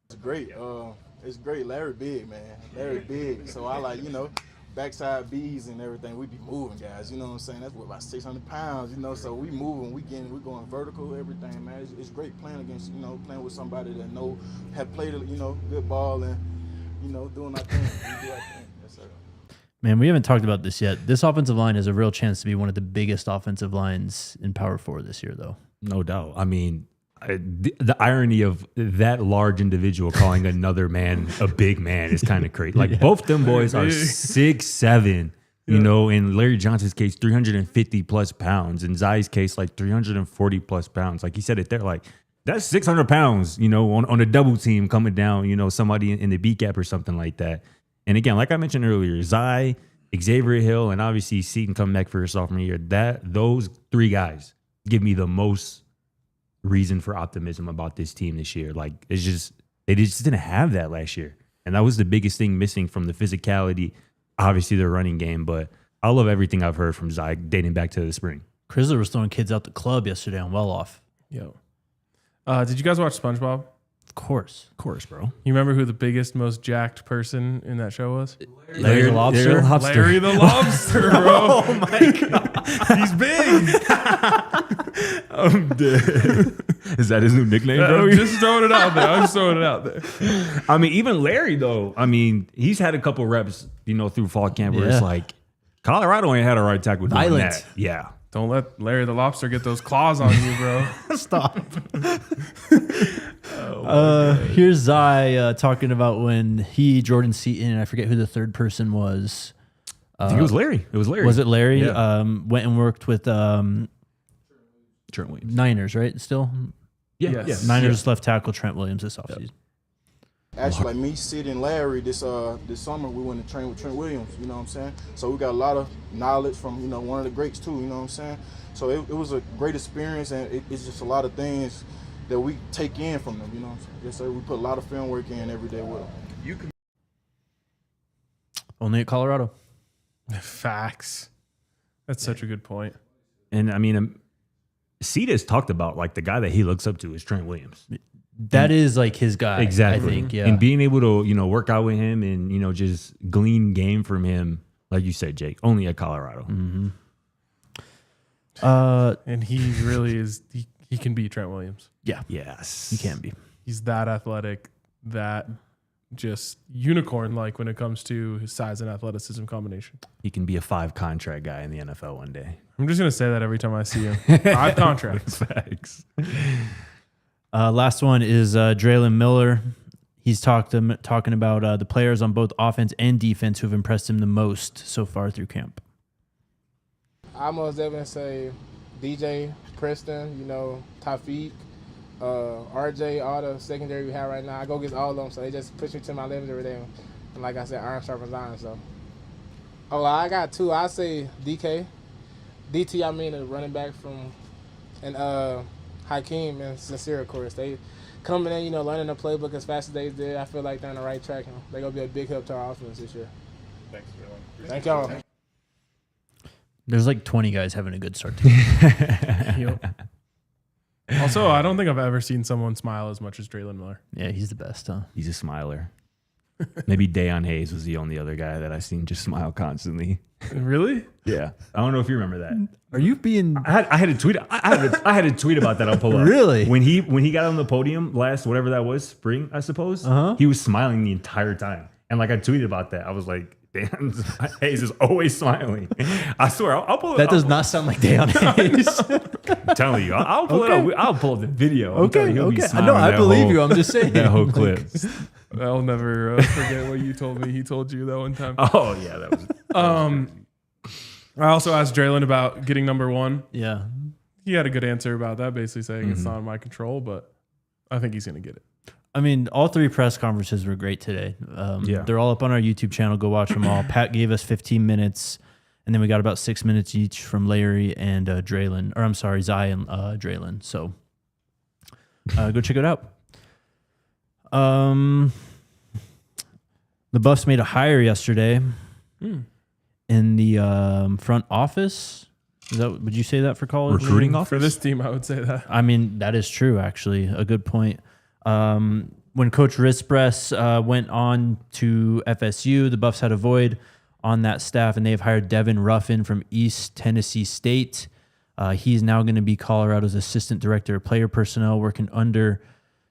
It's great. It's great. Larry big, man. Larry big. So I like, backside B's and everything. We be moving, guys. You know what I'm saying? That's what, about 600 pounds, So we moving. We're going vertical, everything, man. It's great playing against, playing with somebody that have played, good ball and, doing our thing. We do our thing. Yes, sir. Man, we haven't talked about this yet. This offensive line has a real chance to be one of the biggest offensive lines in Power 4 this year, though. No doubt. I mean, the irony of that large individual calling another man a big man is kind of crazy. Like, both them boys are 6'7", in Larry Johnson's case, 350 plus pounds. In Zy's case, like 340 plus pounds. Like he said it there, like that's 600 pounds, on a double team coming down, somebody in the B gap or something like that. And again, like I mentioned earlier, Zy, Xavier Hill, and obviously Seton coming back for his sophomore year, those 3 guys give me the most reason for optimism about this team this year. Like, they just didn't have that last year. And that was the biggest thing missing from the physicality, obviously their running game. But I love everything I've heard from Zy dating back to the spring. Crisler was throwing kids out the club yesterday on Well Off. Yo. Did you guys watch SpongeBob? Of course. Of course, bro. You remember who the biggest, most jacked person in that show was? Larry the Lobster? Larry the Lobster, bro. Oh my God. He's big. I'm dead. Is that his new nickname, bro? Just throwing it out there. I'm just throwing it out there. I mean, even Larry, though, he's had a couple reps, through fall camp where it's like, Colorado ain't had a right tackle doing Violent. that. Yeah. Don't let Larry the Lobster get those claws on you, bro. Stop. Here's Zy talking about when Jordan Seaton, and I forget who the third person was. I think it was Larry. Was it Larry? Yeah. Went and worked with Trent Williams. Niners, right? Still? Yeah. Yes. Niners left tackle Trent Williams this offseason. Actually, like me, Sid, and Larry, this summer we went to train with Trent Williams. You know what I'm saying? So we got a lot of knowledge from one of the greats too. You know what I'm saying? So it was a great experience, and it's just a lot of things that we take in from them. You know what I'm saying? Yes, sir. We put a lot of film work in every day with them. Only at Colorado. Facts. That's such a good point. And Ceda's talked about like the guy that he looks up to is Trent Williams. That is like his guy. Exactly. I think, yeah. And being able to, work out with him and, just glean game from him, like you said, Jake, only at Colorado. Mm-hmm. And he really is, he can beat Trent Williams. Yeah. Yes. He can be. He's that athletic, that just unicorn-like when it comes to his size and athleticism combination. He can be a 5-contract guy in the NFL one day. I'm just going to say that every time I see him. 5 contracts. Facts. Last one is Drelon Miller. He's talking about the players on both offense and defense who have impressed him the most so far through camp. I most definitely say DJ, Preston, Tafiq, RJ, all the secondary we have right now. I go against all of them, so they just push me to my limits every day. And like I said, iron sharpens iron. So, I got 2. I say DK, DT. The running back from, and Hakeem and Sincere, of course. They coming in, learning the playbook as fast as they did. I feel like they're on the right track. They're going to be a big help to our offense this year. Thanks, Dylan. Thank y'all. There's like 20 guys having a good start to the game. Also, I don't think I've ever seen someone smile as much as Drelon Miller. Yeah, he's the best, huh? He's a smiler. Maybe Dayon Hayes was the only other guy that I seen just smile constantly. Really? Yeah, I don't know if you remember that. Are you being I had a tweet. I had a tweet about that. I'll pull up. Really? When he got on the podium last, whatever that was, spring, I suppose. He was smiling the entire time, and like I tweeted about that. I was like, "Damn, Hayes is always smiling." I swear, I'll pull it. that does not sound like Dayon Hayes. I'm telling you, I'll pull it up. I'll pull up the video. I'm telling you, he'll be smiling No, I that believe whole- you. I'm just saying that whole clip. I'll never forget what you told me. He told you that one time. Oh yeah, that was. I also asked Drelon about getting number 1. Yeah. He had a good answer about that, basically saying it's not in my control, but I think he's going to get it. I mean, all 3 press conferences were great today. They're all up on our YouTube channel. Go watch them all. Pat gave us 15 minutes, and then we got about 6 minutes each from Larry and Drelon. Or I'm sorry, Zy and Drelon. So go check it out. The Buffs made a hire yesterday in the front office. Would you say that for college? Recruiting office? For this team, I would say that. I mean, that is true, actually. A good point. When Coach Rispress went on to FSU, the Buffs had a void on that staff, and they have hired Devin Ruffin from East Tennessee State. He's now going to be Colorado's assistant director of player personnel, working under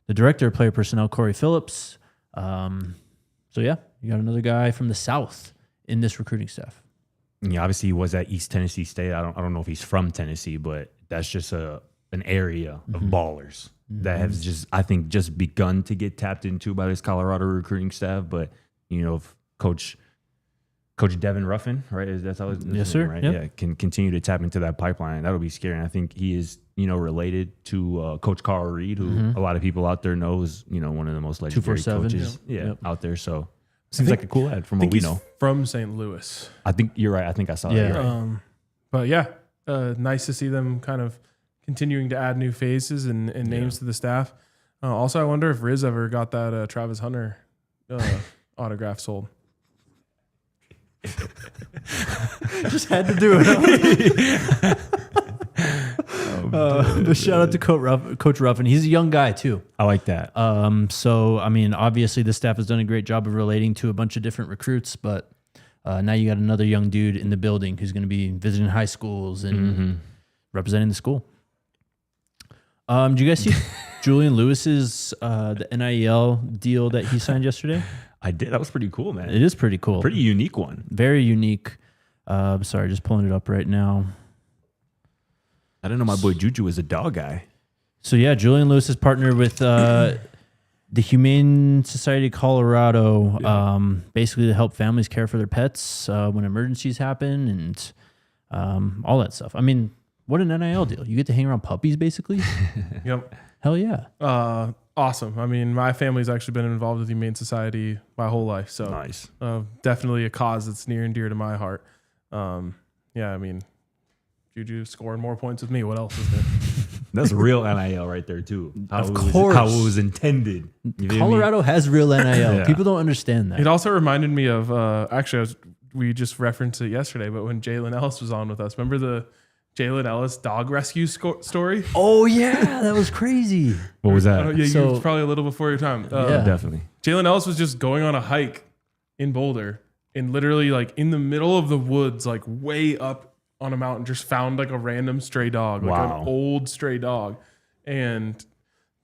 the director of player personnel, Corey Phillips. So, yeah, you got another guy from the South in this recruiting staff. Yeah, obviously he was at East Tennessee State. I don't know if he's from Tennessee, but that's just an area of ballers that has just begun to get tapped into by this Colorado recruiting staff. But if Coach Devin Ruffin, right? That's how his Yes, name, sir. right? Yep. Yeah, can continue to tap into that pipeline. That'll be scary. And I think he is related to Coach Carl Reed, who a lot of people out there know is one of the most legendary 247, coaches yep. out there. So seems like a cool ad from what we know. From St. Louis. I think you're right. I think I saw that. Yeah. You're right. But yeah, nice to see them kind of continuing to add new faces and names to the staff. Also, I wonder if Riz ever got that Travis Hunter autograph sold. Just had to do it. But shout out to Coach Ruffin. He's a young guy, too. I like that. So, I mean, obviously the staff has done a great job of relating to a bunch of different recruits, but now you got another young dude in the building who's going to be visiting high schools and representing the school. Did you guys see Julian Lewis's the NIL deal that he signed yesterday? I did. That was pretty cool, man. It is pretty cool. Pretty unique one. Very unique. Sorry, just pulling it up right now. I didn't know my boy Juju was a dog guy. So yeah, Julian Lewis is partnered with the Humane Society of Colorado, basically to help families care for their pets when emergencies happen and all that stuff. I mean, what an NIL deal. You get to hang around puppies, basically. Yep. Hell yeah. Awesome. I mean, my family's actually been involved with the Humane Society my whole life. So Nice. Definitely a cause that's near and dear to my heart. Yeah, I mean, Juju scoring more points with me. What else is there? That's real NIL right there, too. How it was intended. You feel me? Colorado has real NIL. Yeah. People don't understand that. It also reminded me of, we just referenced it yesterday, but when Jalen Ellis was on with us, remember the Jalen Ellis dog rescue story? Oh, yeah. That was crazy. What was that? Yeah, you So- were probably a little before your time. Yeah. Definitely. Jalen Ellis was just going on a hike in Boulder and literally like in the middle of the woods, like way up on a mountain, just found like a random stray dog, like Wow. an old stray dog. And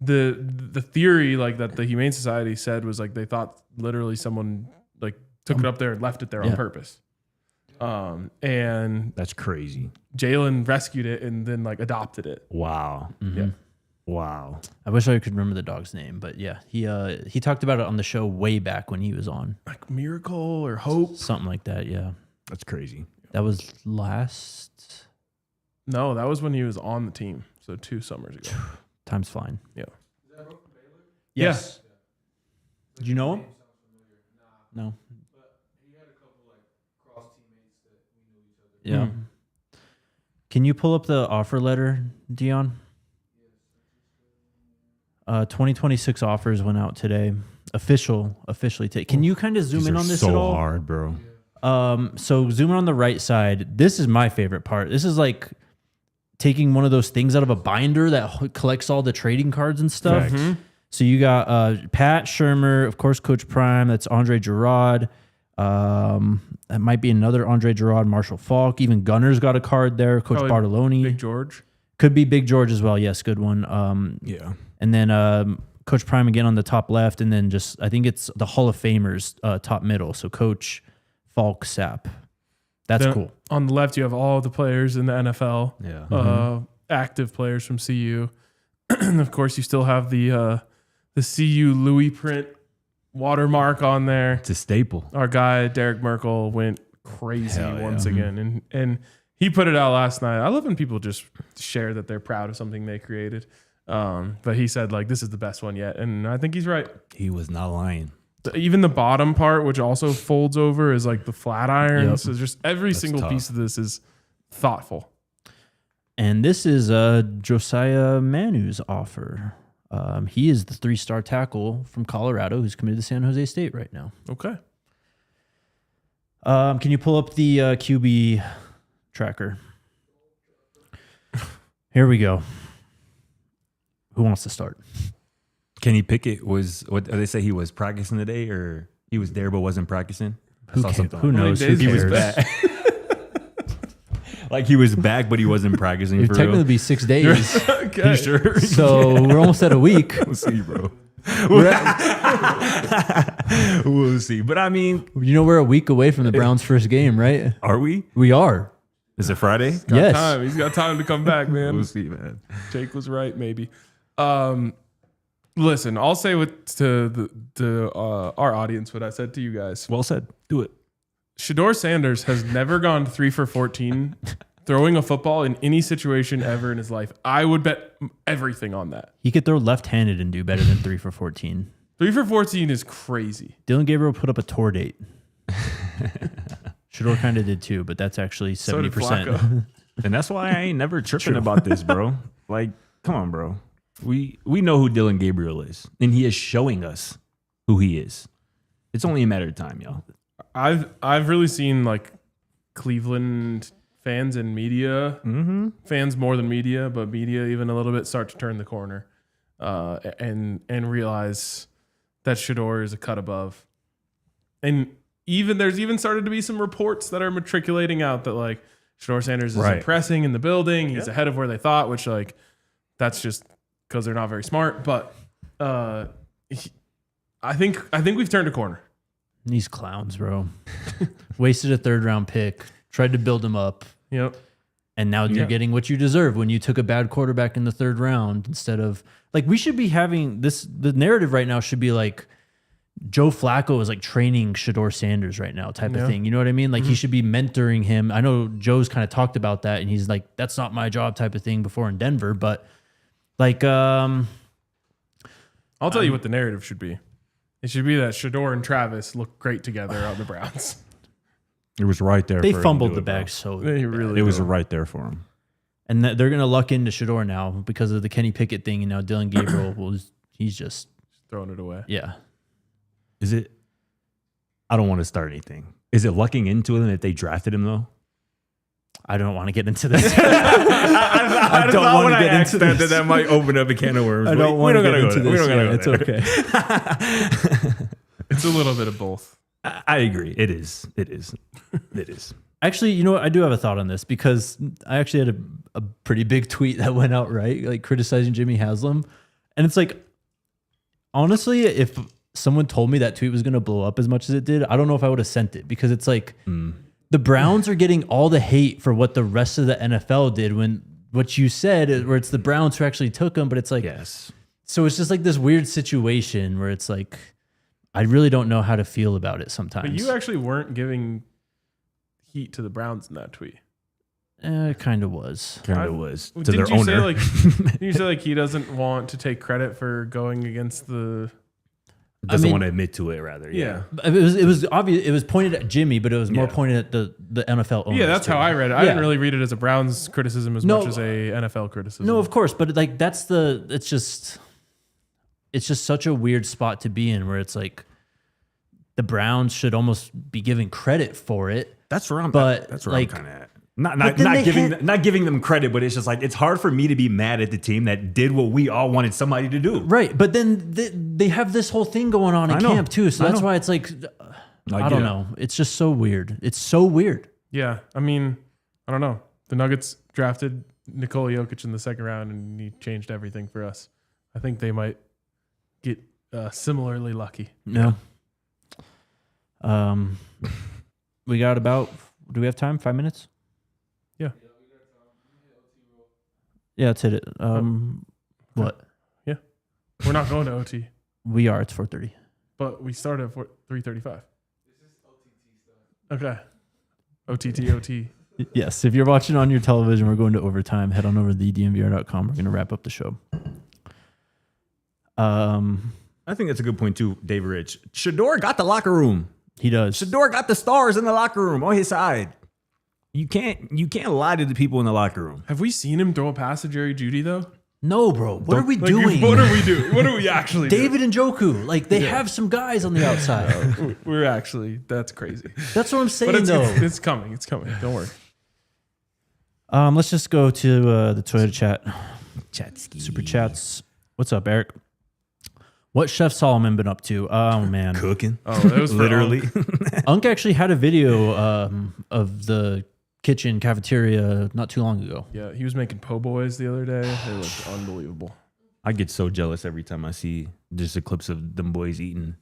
the theory like that the Humane Society said was like they thought literally someone like took it up there and left it there on Yeah. purpose. And That's crazy. Jalen rescued it and then like adopted it. Wow. Yeah. Wow. I wish I could remember the dog's name, but yeah, he talked about it on the show way back when he was on. Like Miracle or Hope. Something like that, yeah. That's crazy. That was last... No, that was when he was on the team. So 2 summers ago. Time's flying. Yeah. Yes. Did you know him? No. Yeah. Can you pull up the offer letter, Dion? 2026 offers went out today. Officially. Can you kind of zoom in on this so at all? hard, bro. So zoom in on the right side. This is my favorite part. This is like taking one of those things out of a binder that collects all the trading cards and stuff. Facts. So you got Pat Shurmur, of course, Coach Prime. That's Andre Girard. That might be another Andre Girard, Marshall Falk. Even Gunner's got a card there. Coach Probably Bartoloni. Big George. Could be Big George as well. Yes, good one. Yeah. And then Coach Prime again on the top left. And then just, I think it's the Hall of Famers top middle. So Coach Falk Sapp. That's Then cool. On the left, you have all the players in the NFL. Yeah. Active players from CU. And of course, you still have the CU Louis print watermark on there. It's a staple. Our guy Derek Merkel went crazy Hell yeah. once again, and he put it out last night. I love when people just share that they're proud of something they created. But he said like this is the best one yet, and I think he's right. He was not lying. Even the bottom part, which also folds over, is like the flat iron. Yep. So just every single tough. piece of this is thoughtful. And this is Josiah Manu's offer. He is the 3-star tackle from Colorado who's committed to San Jose State right now. Okay. Can you pull up the QB tracker? Here we go. Who wants to start? Kenny Pickett was, what they say, he was practicing today, or he was there but wasn't practicing? Who knows? days Who he was cares? back? Like he was back, but he wasn't practicing It'd for technically real. be 6 days. Okay. You sure? So we're almost at a week. We'll see, bro. We're at- We'll see. But I mean, you know, we're a week away from the Browns' first game, right? are we? We are. Is it Friday? Yes. Time. He's got time to come back, man. We'll see, man. Jake was right, maybe. Listen, I'll say to our audience what I said to you guys. Well said. Do it. Shedeur Sanders has never gone 3 for 14 throwing a football in any situation ever in his life. I would bet everything on that. He could throw left-handed and do better than 3 for 14. 3 for 14 is crazy. Dylan Gabriel put up a tour date. Shedeur kind of did too, but that's actually 70%. So did Flacco. And that's why I ain't never tripping about this, bro. Like, come on, bro. We know who Dylan Gabriel is, and he is showing us who he is. It's only a matter of time, y'all. I've really seen like Cleveland fans and media, fans more than media, but media even a little bit start to turn the corner and realize that Shedeur is a cut above. And there's even started to be some reports that are matriculating out that like Shedeur Sanders is impressing in the building. He's ahead of where they thought, which like that's just because they're not very smart. But I think we've turned a corner. These clowns, bro. Wasted a 3rd-round pick. Tried to build him up. Yep. And now you're getting what you deserve when you took a bad quarterback in the 3rd round instead of like we should be having this. The narrative right now should be like Joe Flacco is like training Shedeur Sanders right now type of thing. You know what I mean? Like he should be mentoring him. I know Joe's kind of talked about that and he's like, that's not my job type of thing before in Denver. But like, I'll tell you what the narrative should be. It should be that Shedeur and Travis look great together on the Browns. It was right there. they for him fumbled to the do it, bag bro. so They really It was do. right there for him. and they're gonna luck into Shedeur now because of the Kenny Pickett thing. And now Dylan Gabriel he's just throwing it away. yeah. Is it? I don't want to start anything. Is it lucking into him if they drafted him though? I don't want to get into this. I don't want to get into that. this. That might open up a can of worms. I don't want to get into this. We don't gotta go It's there. okay. It's a little bit of both. I agree. It is. It is. It is. Actually, you know what? I do have a thought on this because I actually had a pretty big tweet that went out, right? Like criticizing Jimmy Haslam. And it's like, honestly, if someone told me that tweet was going to blow up as much as it did, I don't know if I would have sent it because it's like the Browns are getting all the hate for what the rest of the NFL did when what you said, where it's the Browns who actually took them. But it's like, Yes. so it's just like this weird situation where it's like, I really don't know how to feel about it sometimes. But you actually weren't giving heat to the Browns in that tweet. It kind of was. Kind of was to Didn't their you say owner. like didn't you say like he doesn't want to take credit for going against the Doesn't want to admit to it. Rather, yeah. It was obvious. It was pointed at Jimmy, but it was more Yeah. pointed at the NFL owners. Yeah, that's too. how I read it. I didn't really read it as a Browns criticism as No, much as a NFL criticism. No, of course, but like it's just such a weird spot to be in where it's like the Browns should almost be given credit for it. that's where I'm. But, That's where like, I'm kind of at. Not giving them credit, but it's just like it's hard for me to be mad at the team that did what we all wanted somebody to do. Right, but then they have this whole thing going on in camp too, so that's why it's like I don't know. It's just so weird. It's so weird. Yeah, I mean, I don't know. The Nuggets drafted Nikola Jokic in the second round, and he changed everything for us. I think they might get similarly lucky. No. We got about. Do we have time? 5 minutes? Yeah. Yeah, let's hit it. What? Yeah. We're not going to OT, We are. It's 4:30. but we start at 3:35. Okay. OT. Yes, if you're watching on your television, we're going to overtime. Head on over to DNVR.com. We're going to wrap up the show. I think that's a good point too, Dave Rich. Shedeur got the locker room. He does. Shedeur got the stars in the locker room on his side. You can't lie to the people in the locker room. Have we seen him throw a pass to Jerry Jeudy though? No, bro. What are we Like, doing? What are we doing? What are we actually doing? David and Njoku. Like, they have some guys on the outside. We're actually, that's crazy. That's what I'm saying, But though. it's coming. It's coming. Don't worry. Let's just go to the Twitter chat. Chatsky. Super chats. What's up, Eric? What Chef Solomon been up to? Oh, man. Cooking. Oh, that was Literally. Unc actually had a video of the kitchen cafeteria not too long ago. Yeah, he was making po' boys the other day. They looked unbelievable. I get so jealous every time I see just the clips of them boys eating.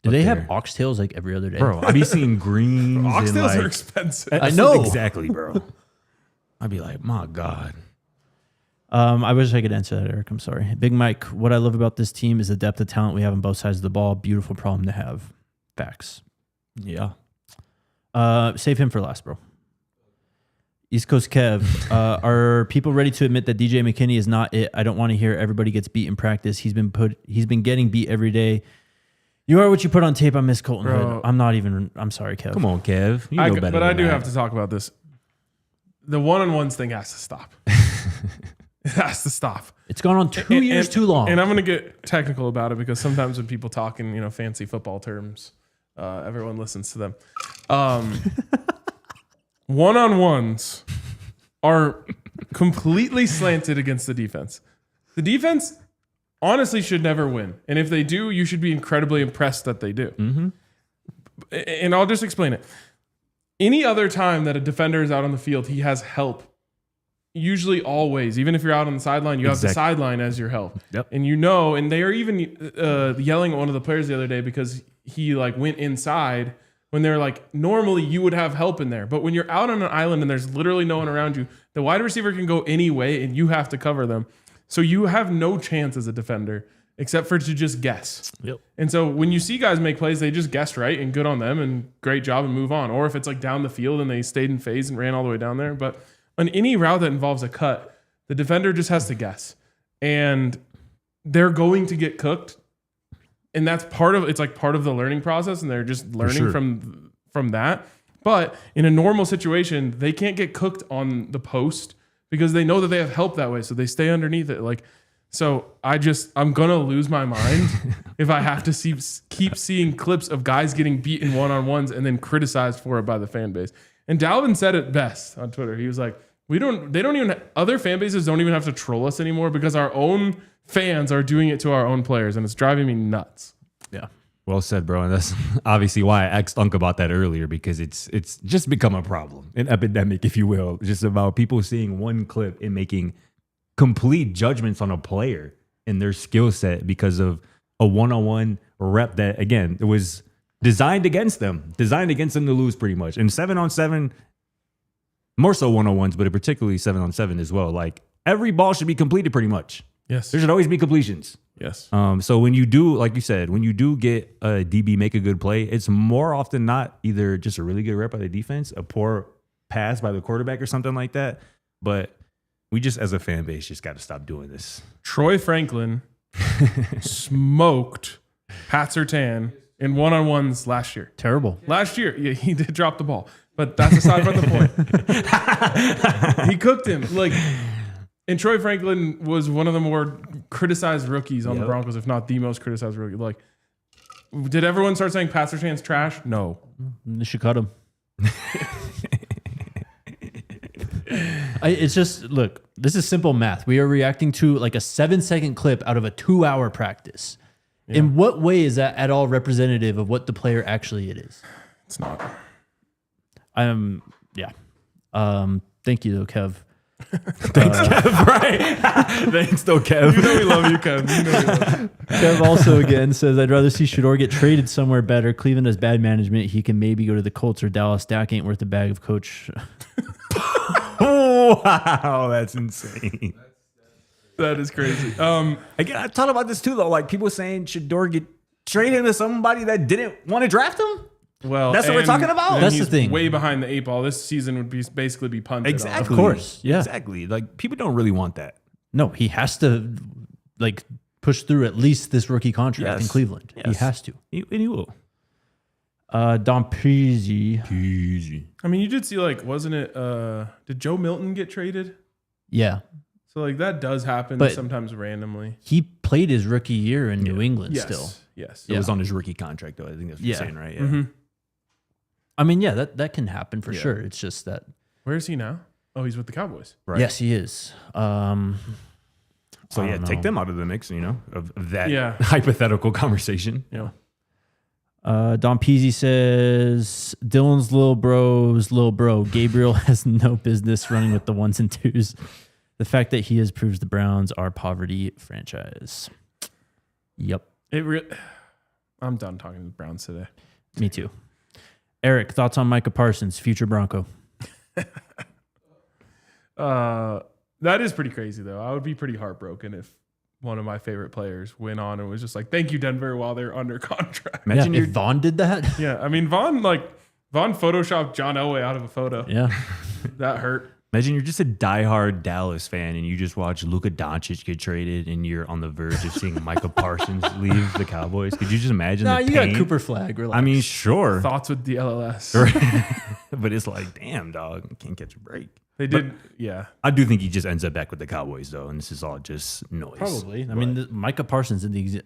Do they there. have oxtails like every other day? Bro, I be seeing greens. Oxtails and like, are expensive. I know. Exactly, bro. I'd be like, my God. I wish I could answer that, Eric. I'm sorry. Big Mike, what I love about this team is the depth of talent we have on both sides of the ball. Beautiful problem to have. Facts. Yeah. Save him for last, bro. East Coast Kev, are people ready to admit that DJ McKinney is not it? I don't want to hear everybody gets beat in practice. He's been getting beat every day. You are what you put on tape. I miss Colton Bro. Hood. I'm sorry, Kev. Come on, Kev. You know better But I than do that. have to talk about this. The one-on-ones thing has to stop. It has to stop. It's gone on 2 years too long. And I'm going to get technical about it because sometimes when people talk in fancy football terms, everyone listens to them. One-on-ones are completely slanted against the defense. The defense honestly should never win. And if they do, you should be incredibly impressed that they do. Mm-hmm. And I'll just explain it. Any other time that a defender is out on the field, he has help. Usually always. Even if you're out on the sideline, you have the sideline as your help. Yep. And and they are even yelling at one of the players the other day because he went inside when they're like, normally you would have help in there. But when you're out on an island and there's literally no one around you, the wide receiver can go any way and you have to cover them. So you have no chance as a defender except for to just guess. Yep. And so when you see guys make plays, they just guessed right and good on them and great job and move on. Or if it's like down the field and they stayed in phase and ran all the way down there. But on any route that involves a cut, the defender just has to guess. And they're going to get cooked. And that's part of the learning process, and they're just learning from that. But in a normal situation, they can't get cooked on the post because they know that they have help that way, so they stay underneath it. So I'm gonna lose my mind if I have to keep seeing clips of guys getting beaten one-on-ones and then criticized for it by the fan base. And Dalvin said it best on Twitter. He was like, other fan bases don't even have to troll us anymore because our own fans are doing it to our own players, and it's driving me nuts. Yeah. Well said, bro. And that's obviously why I asked Unc about that earlier, because it's just become a problem, an epidemic, if you will, just about people seeing one clip and making complete judgments on a player and their skill set because of a one-on-one rep that, again, it was designed against them to lose pretty much. And 7-on-7, more so one-on-ones, but particularly 7-on-7 as well. Like, every ball should be completed pretty much. Yes. There should always be completions. Yes. So when you do, like you said, when you do get a DB make a good play, it's more often not either just a really good rep by the defense, a poor pass by the quarterback or something like that. But we just, as a fan base, just got to stop doing this. Troy Franklin smoked Pat Surtain in one-on-ones last year. Terrible. Last year, yeah, he did drop the ball, but that's aside from the point. He cooked him. And Troy Franklin was one of the more criticized rookies on the Broncos, if not the most criticized rookie. Did everyone start saying Pat Surtain's trash? No. They should cut him. It's just, look, this is simple math. We are reacting to like a 7-second clip out of a 2-hour practice. Yeah. In what way is that at all representative of what the player actually it is? It's not. Yeah. Thank you, though, Kev. Thanks, Kev. Right? Thanks, though, Kev. You know we love you, Kev. You know we love you. Kev also again says, I'd rather see Shedeur get traded somewhere better. Cleveland has bad management. He can maybe go to the Colts or Dallas. Dak ain't worth a bag of coach. Wow, that's insane. That is crazy. Again, I thought about this too, though. Like people saying Shedeur get traded to somebody that didn't want to draft him. Well, that's what we're talking about. That's he's the thing. Way behind the 8 ball. This season would be basically be punted. Exactly. Of course. Yeah. Exactly. Like people don't really want that. No, he has to like push through at least this rookie contract in Cleveland. Yes. He has to. And he will. Don Peasy. I mean, you did see like, wasn't it? Did Joe Milton get traded? Yeah. So like that does happen But sometimes randomly. he played his rookie year in New England Yes. still. Yes. It was on his rookie contract, though. I think that's what you're saying, right? Yeah. Mm-hmm. I mean, yeah, that can happen for sure. It's just that. Where is he now? Oh, he's with the Cowboys. Right. Yes, he is. So yeah, take them out of the mix, of that Yeah. hypothetical conversation. Yeah. Don Peasy says Dylan's little bro. Gabriel has no business running with the 1s and 2s. The fact that he has proves the Browns are poverty franchise. Yep. I'm done talking to the Browns today. Me too. Eric, thoughts on Micah Parsons, future Bronco? That is pretty crazy, though. I would be pretty heartbroken if one of my favorite players went on and was just like, "Thank you, Denver," while they're under contract. Imagine if Vaughn did that. Yeah, I mean, Vaughn photoshopped John Elway out of a photo. Yeah. That hurt. Imagine you're just a diehard Dallas fan and you just watch Luka Doncic get traded and you're on the verge of seeing Micah Parsons leave the Cowboys. Could you just imagine the you pain? got Cooper Flag. Relax. I mean, sure. Thoughts with the LLS. But it's like, damn, dog, can't catch a break. They did, yeah. I do think he just ends up back with the Cowboys, though, and this is all just noise. Probably. I mean, Micah Parsons did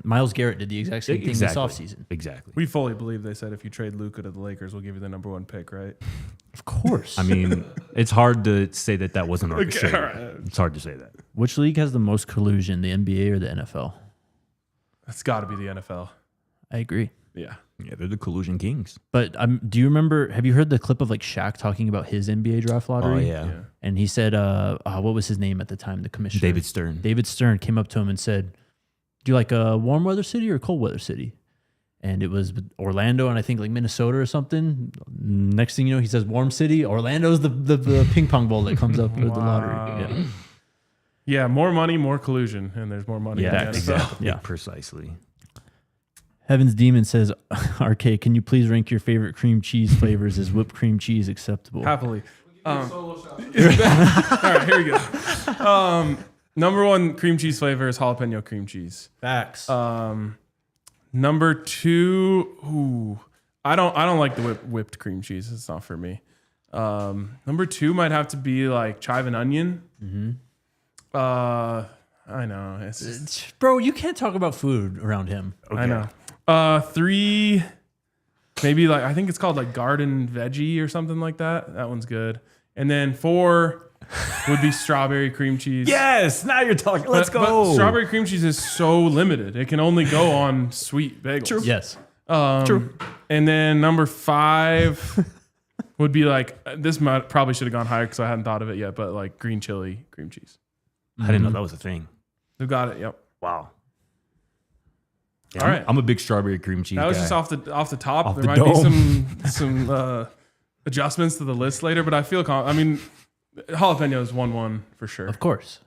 Myles Garrett did the exact same thing this offseason. Exactly. We fully believe they said if you trade Luka to the Lakers, we'll give you the number 1 pick, right? Of course. I mean, it's hard to say that wasn't orchestrated. all right. It's hard to say that. Which league has the most collusion, the NBA or the NFL? It's got to be the NFL. I agree. Yeah. Yeah, they're the collusion kings. But do you remember, have you heard the clip of like Shaq talking about his NBA draft lottery? Oh, yeah. And he said, what was his name at the time, the commissioner? David Stern. David Stern came up to him and said, do you like a warm weather city or a cold weather city? And it was Orlando and I think like Minnesota or something. Next thing you know, he says warm city. Orlando's the ping pong ball that comes up with the lottery. Yeah. Yeah, more money, more collusion, and there's more money. Yeah, in the NFL. Exactly. Yeah. Precisely. Heaven's Demon says, RK, can you please rank your favorite cream cheese flavors? Is whipped cream cheese acceptable? Happily. All right, here we go. Number 1 cream cheese flavor is jalapeno cream cheese. Facts. Number 2, I don't like the whipped cream cheese. It's not for me. Number 2 might have to be like chive and onion. Mm-hmm. I know. It's just, Bro, you can't talk about food around him. Okay. I know. 3, maybe like, I think it's called like garden veggie or something like that. That one's good. And then 4 would be strawberry cream cheese. Yes, now you're talking. Let's go. But strawberry cream cheese is so limited. It can only go on sweet bagels. True. Yes. True. And then number 5 would be like, this probably should have gone higher because I hadn't thought of it yet, but like green chili cream cheese. I didn't know that was a thing. They've got it. Yep. Wow. Yeah, All right. I'm a big strawberry cream cheese That was guy. just off the top. Off there the might dome. be some adjustments to the list later, but I feel I mean, jalapeno is 1-1 for sure. Of course.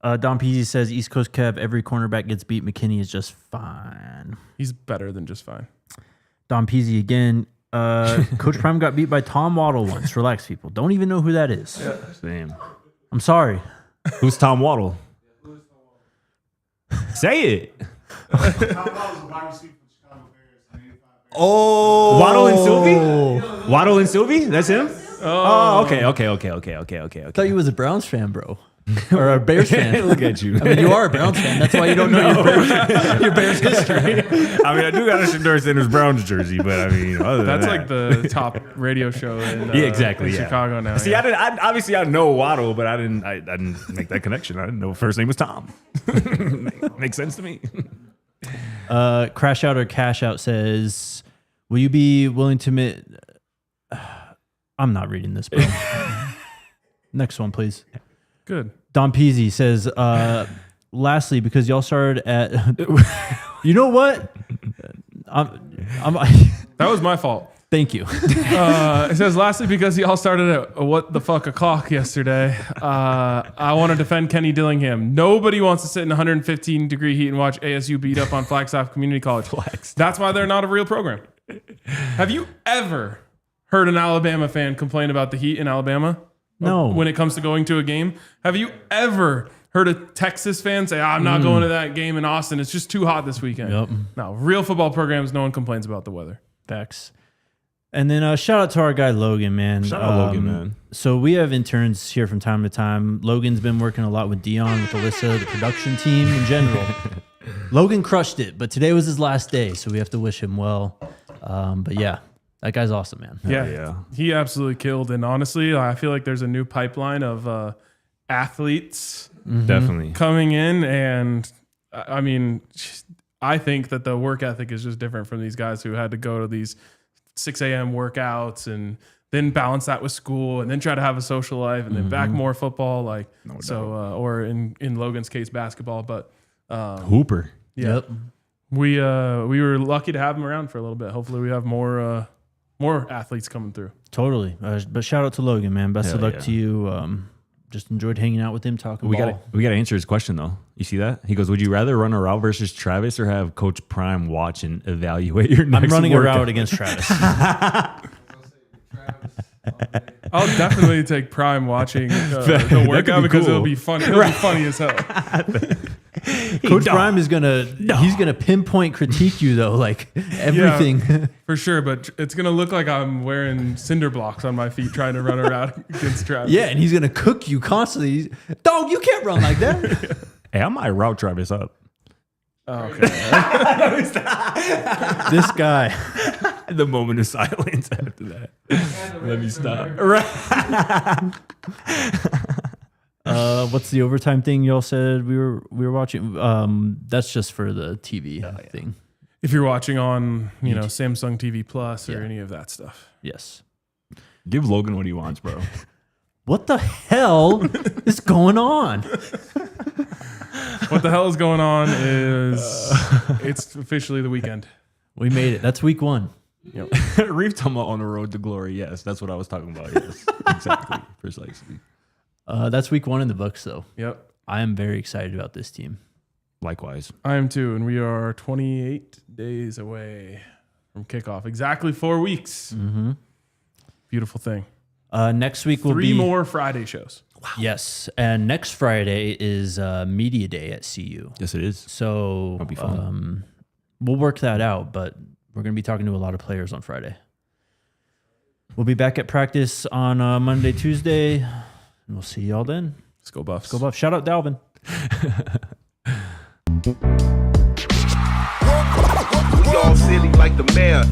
Don Peasy says, East Coast Kev, every cornerback gets beat. McKinney is just fine. He's better than just fine. Don Peasy again. Coach Prime got beat by Tom Waddle once. Relax, people. Don't even know who that is. Damn. I'm sorry. Who's Tom Waddle? Say it. Oh, Waddle and Sylvie? Waddle and Sylvie? That's him? Oh, okay. I thought you was a Browns fan, bro. or a Bears fan. Look at you. I mean, you are a Browns fan. That's why you don't know your Bears history. I mean, I do got a Shedeur Sanders Browns jersey, but I mean, other That's than like the top radio show in, exactly. in Chicago now. See, yeah. obviously I know Waddle, but I didn't make that connection. I didn't know first name was Tom. Makes sense to me. Crash Out or Cash Out says, will you be willing to admit... I'm not reading this, bro. Next one, please. Good. Don Peasy says, lastly, because y'all started at... You know what? That was my fault. Thank you. It says, lastly, because y'all started at what the fuck o'clock yesterday, I want to defend Kenny Dillingham. Nobody wants to sit in 115 degree heat and watch ASU beat up on Flagstaff Community College. That's why they're not a real program. Have you ever heard an Alabama fan complain about the heat in Alabama? No. When it comes to going to a game? Have you ever heard a Texas fan say, I'm not going to that game in Austin. It's just too hot this weekend. Yep. No, real football programs, no one complains about the weather. Facts. And then shout out to our guy Logan, man. Shout out Logan, man. So we have interns here from time to time. Logan's been working a lot with Dion, with Alyssa, the production team in general. Logan crushed it, but today was his last day, so we have to wish him well. But yeah, that guy's awesome, man. Yeah, he absolutely killed. And honestly, I feel like there's a new pipeline of athletes Definitely coming in. And I mean, I think that the work ethic is just different from these guys who had to go to these 6 a.m. workouts and then balance that with school and then try to have a social life and then back more football. Like, or in Logan's case, basketball. But Hooper. Yeah. Yep. We were lucky to have him around for a little bit. Hopefully we have more athletes coming through. Totally. But shout out to Logan, man. Best of Hell luck to you. Just enjoyed hanging out with him, talking ball. We gotta answer his question though. You see that? He goes, would you rather run a route versus Travis or have Coach Prime watch and evaluate your next I'm running workout? a route against Travis. I'll definitely take Prime watching the workout because cool. it'll be funny. It'll be funny as hell. Coach Prime is he's gonna pinpoint critique you though, like everything. Yeah, for sure, but it's gonna look like I'm wearing cinder blocks on my feet trying to run around against Travis. Yeah, and he's gonna cook you constantly. Dog, you can't run like that. Hey, I might route Travis up. Oh, okay. This guy. The moment of silence after that. Let me stop. What's the overtime thing y'all said we were watching? That's just for the TV thing. If you're watching on, Samsung TV Plus or any of that stuff. Yes. Give Logan what he wants, bro. What the hell is going on? What the hell is going on is it's officially the weekend. We made it. That's week 1. Yep. Reef talking about on the road to glory. Yes, that's what I was talking about. Yes, exactly, precisely. That's week 1 in the books, though. Yep. I am very excited about this team. Likewise. I am too, and we are 28 days away from kickoff. Exactly 4 weeks. Mm-hmm. Beautiful thing. Next week will be 3 more Friday shows. Wow. Yes, and next Friday is media day at CU. Yes, it is. So That'll be fun. We'll work that out, but we're going to be talking to a lot of players on Friday. We'll be back at practice on Monday, Tuesday, and we'll see y'all then. Let's go Buffs. Go Buffs. Shout out Dalvin. We all silly like the mayor.